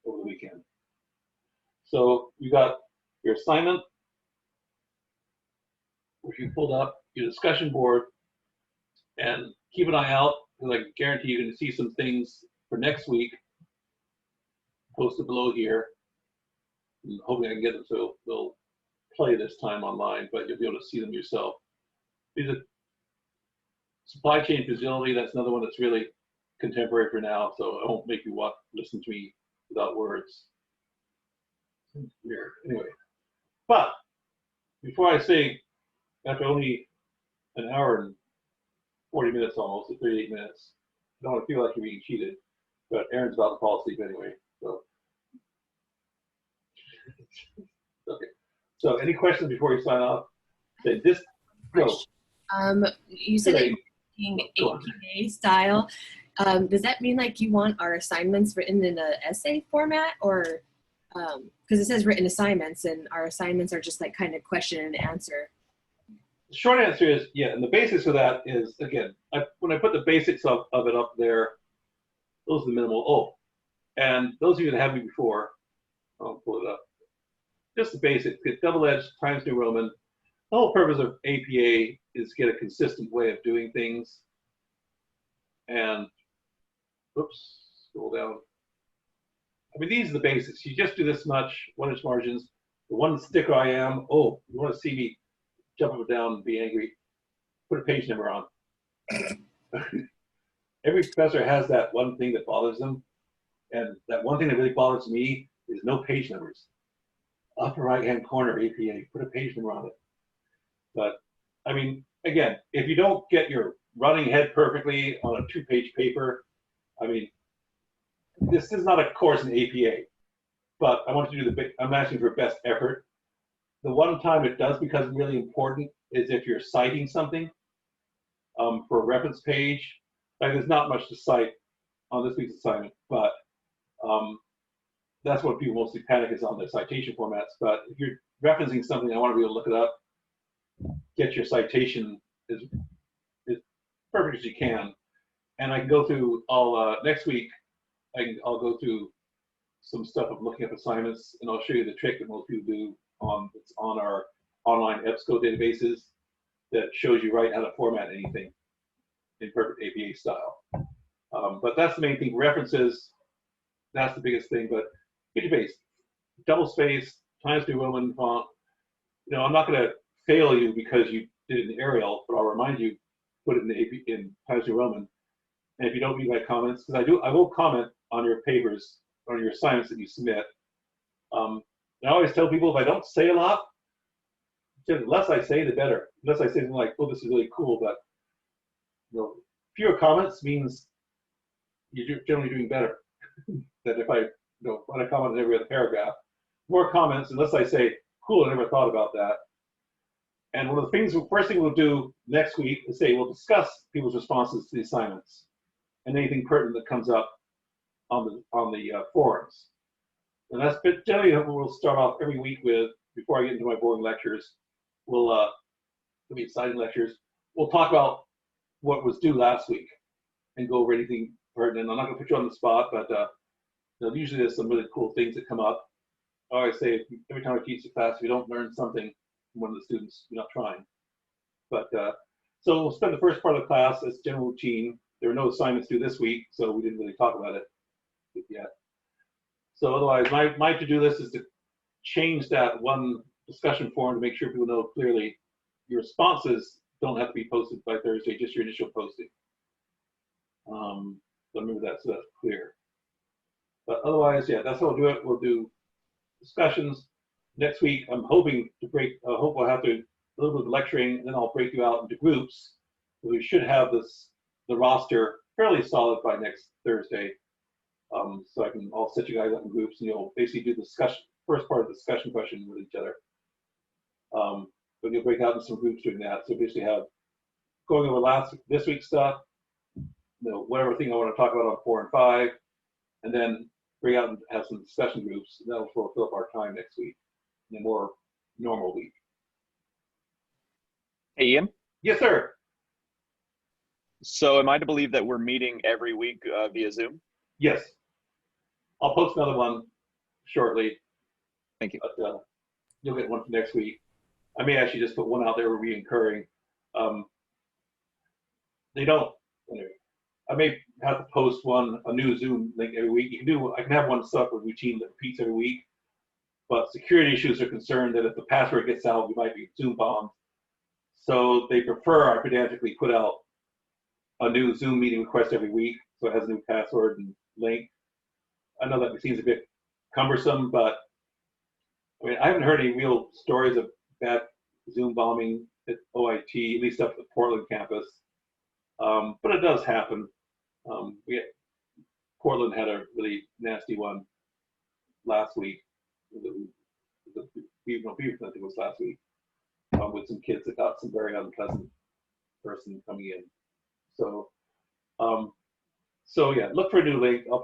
over the weekend. So you got your assignment, which you pulled up, your discussion board, and keep an eye out, because I guarantee you're going to see some things for next week posted below here. And hopefully I can get them so they'll play this time online, but you'll be able to see them yourself. These are supply chain fragility. That's another one that's really contemporary for now, so I won't make you listen to me without words. Weird. Anyway, but before I say, after only an hour and 40 minutes almost, or 38 minutes, I don't want to feel like you're being cheated, but Aaron's about to fall asleep anyway, so. Okay, so any questions before you sign off? Say this, go. You said that Today. you're making Go on. APA style. Does that mean like you want our assignments written in an essay format, or because it says written assignments, and our assignments are just like kind of question and answer? The short answer is yeah, and the basics of that is, again, when I put the basics of it up there, those are the minimal. Oh, and those of you that have me before, I'll pull it up. Just the basics, get double-edged, Times New Roman. The whole purpose of APA is to get a consistent way of doing things. And, oops, scroll down. I mean, these are the basics. You just do this much, 1-inch margins. The one sticker I am, oh, you want to see me jump up and down and be angry, put a page number on. Every professor has that one thing that bothers them. And that one thing that really bothers me is no page numbers. Upper right-hand corner, APA, put a page number on it. But, I mean, again, if you don't get your running head perfectly on a 2-page paper, I mean, this is not a course in APA, but I want you to do I'm asking for best effort. The one time it does become really important is if you're citing something for a reference page. Like, there's not much to cite on this week's assignment, but that's what people mostly panic is on the citation formats. But if you're referencing something, I want to be able to look it up, get your citation as perfect as you can. And I can go through next week, I'll go through some stuff of looking up assignments, and I'll show you the trick that most people do it's on our online EBSCO databases that shows you right how to format anything in perfect APA style. But that's the main thing. References, that's the biggest thing. But get your base, double space, Times New Roman font. You know, I'm not going to fail you because you did it in Arial, but I'll remind you, put it in Times New Roman. And if you don't read my comments, because I will comment on your papers, on your assignments that you submit. And I always tell people if I don't say a lot, the less I say, the better. Unless I say something like, "Oh, this is really cool," but fewer comments means you're generally doing better. That if I want to comment on every other paragraph, more comments, unless I say, "Cool, I never thought about that." And one of the first thing we'll do next week is we'll discuss people's responses to the assignments and anything pertinent that comes up on the forums. And that's generally what we'll start off every week with. Before I get into my boring lectures, there'll be exciting lectures. We'll talk about what was due last week and go over anything pertinent. I'm not going to put you on the spot, but usually there's some really cool things that come up. I always say every time I teach the class, if you don't learn something from one of the students, you're not trying. But so we'll spend the first part of the class as general routine. There were no assignments due this week, so we didn't really talk about it yet. So otherwise, my to-do list is to change that one discussion forum to make sure people know clearly your responses don't have to be posted by Thursday, just your initial posting. So remember that, so that's clear. But otherwise, yeah, that's how we'll do it. We'll do discussions next week. I'm hoping to I hope we'll have a little bit of lecturing, and then I'll break you out into groups. We should have the roster fairly solid by next Thursday. So I'll set you guys up in groups, and you'll basically do the first part of the discussion question with each other. But you'll break out in some groups doing that. So basically going over this week's stuff, whatever thing I want to talk about on 4 and 5, and then bring out and have some discussion groups. And that'll fill up our time next week in a more normal week. Hey, Ian. Yes, sir. So am I to believe that we're meeting every week via Zoom? Yes. I'll post another one shortly. Thank you. But you'll get one for next week. I may actually just put one out there reoccurring. They don't. Anyway, I may have to post a new Zoom link every week. I can have one set up a routine that repeats every week. But security issues are concerned that if the password gets out, we might be Zoom bombed. So they prefer I pedantically put out a new Zoom meeting request every week, so it has a new password and link. I know that seems a bit cumbersome, but I mean, I haven't heard any real stories of bad Zoom bombing at OIT, at least up at the Portland campus. But it does happen. Portland had a really nasty one last week. Beaverton, I think it was last week, with some kids that got some very unpleasant person coming in. So yeah, look for a new link. I'll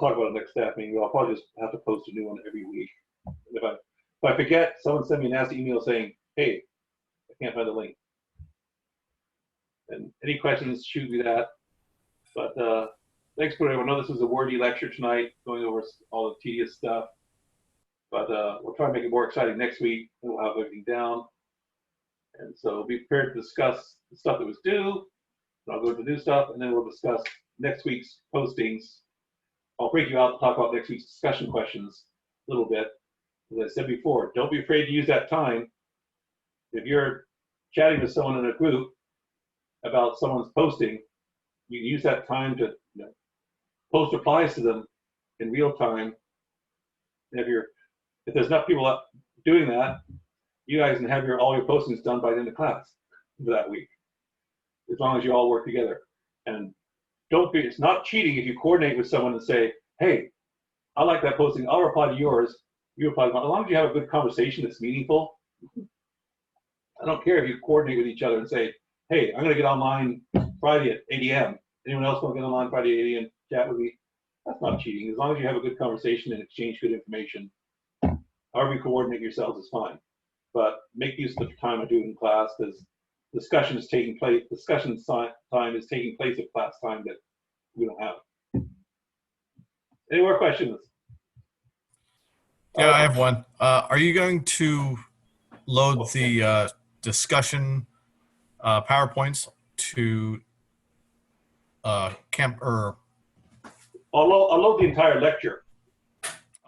talk about it next staff meeting. I'll probably just have to post a new one every week. If I forget, someone send me a nasty email saying, "Hey, I can't find the link." And any questions, shoot me that. But thanks for everyone. I know this was a wordy lecture tonight, going over all the tedious stuff. But we'll try to make it more exciting next week, and we'll have everything down. And so be prepared to discuss the stuff that was due. And I'll go to the new stuff, and then we'll discuss next week's postings. I'll break you out and talk about next week's discussion questions a little bit. As I said before, don't be afraid to use that time. If you're chatting with someone in a group about someone's posting, you can use that time to post replies to them in real time. And if there's enough people up doing that, you guys can have all your postings done by the end of class for that week, as long as you all work together. And it's not cheating if you coordinate with someone and say, "Hey, I like that posting. I'll reply to yours. You reply to mine." As long as you have a good conversation that's meaningful. I don't care if you coordinate with each other and say, "Hey, I'm going to get online Friday at 8 a.m. Anyone else want to get online Friday at 8 a.m. chat with me?" That's not cheating. As long as you have a good conversation and exchange good information, however you coordinate yourselves is fine. But make use of the time I do in class, because discussion time is taking place at class time that we don't have. Any more questions? Yeah, I have one. Are you going to load the discussion PowerPoints to camp or? I'll load the entire lecture.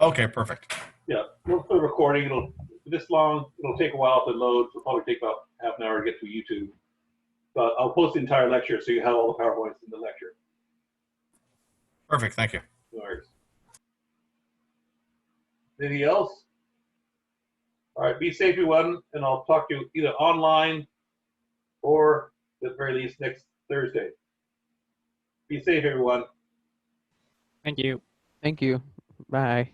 Okay, perfect. Yeah, we'll put a recording. this long. It'll take a while to load. It'll probably take about half an hour to get to YouTube. But I'll post the entire lecture so you have all the PowerPoints in the lecture. Perfect. Thank you. No worries. Anything else? All right, be safe, everyone, and I'll talk to you either online or at the very least next Thursday. Be safe, everyone. Thank you. Thank you. Bye.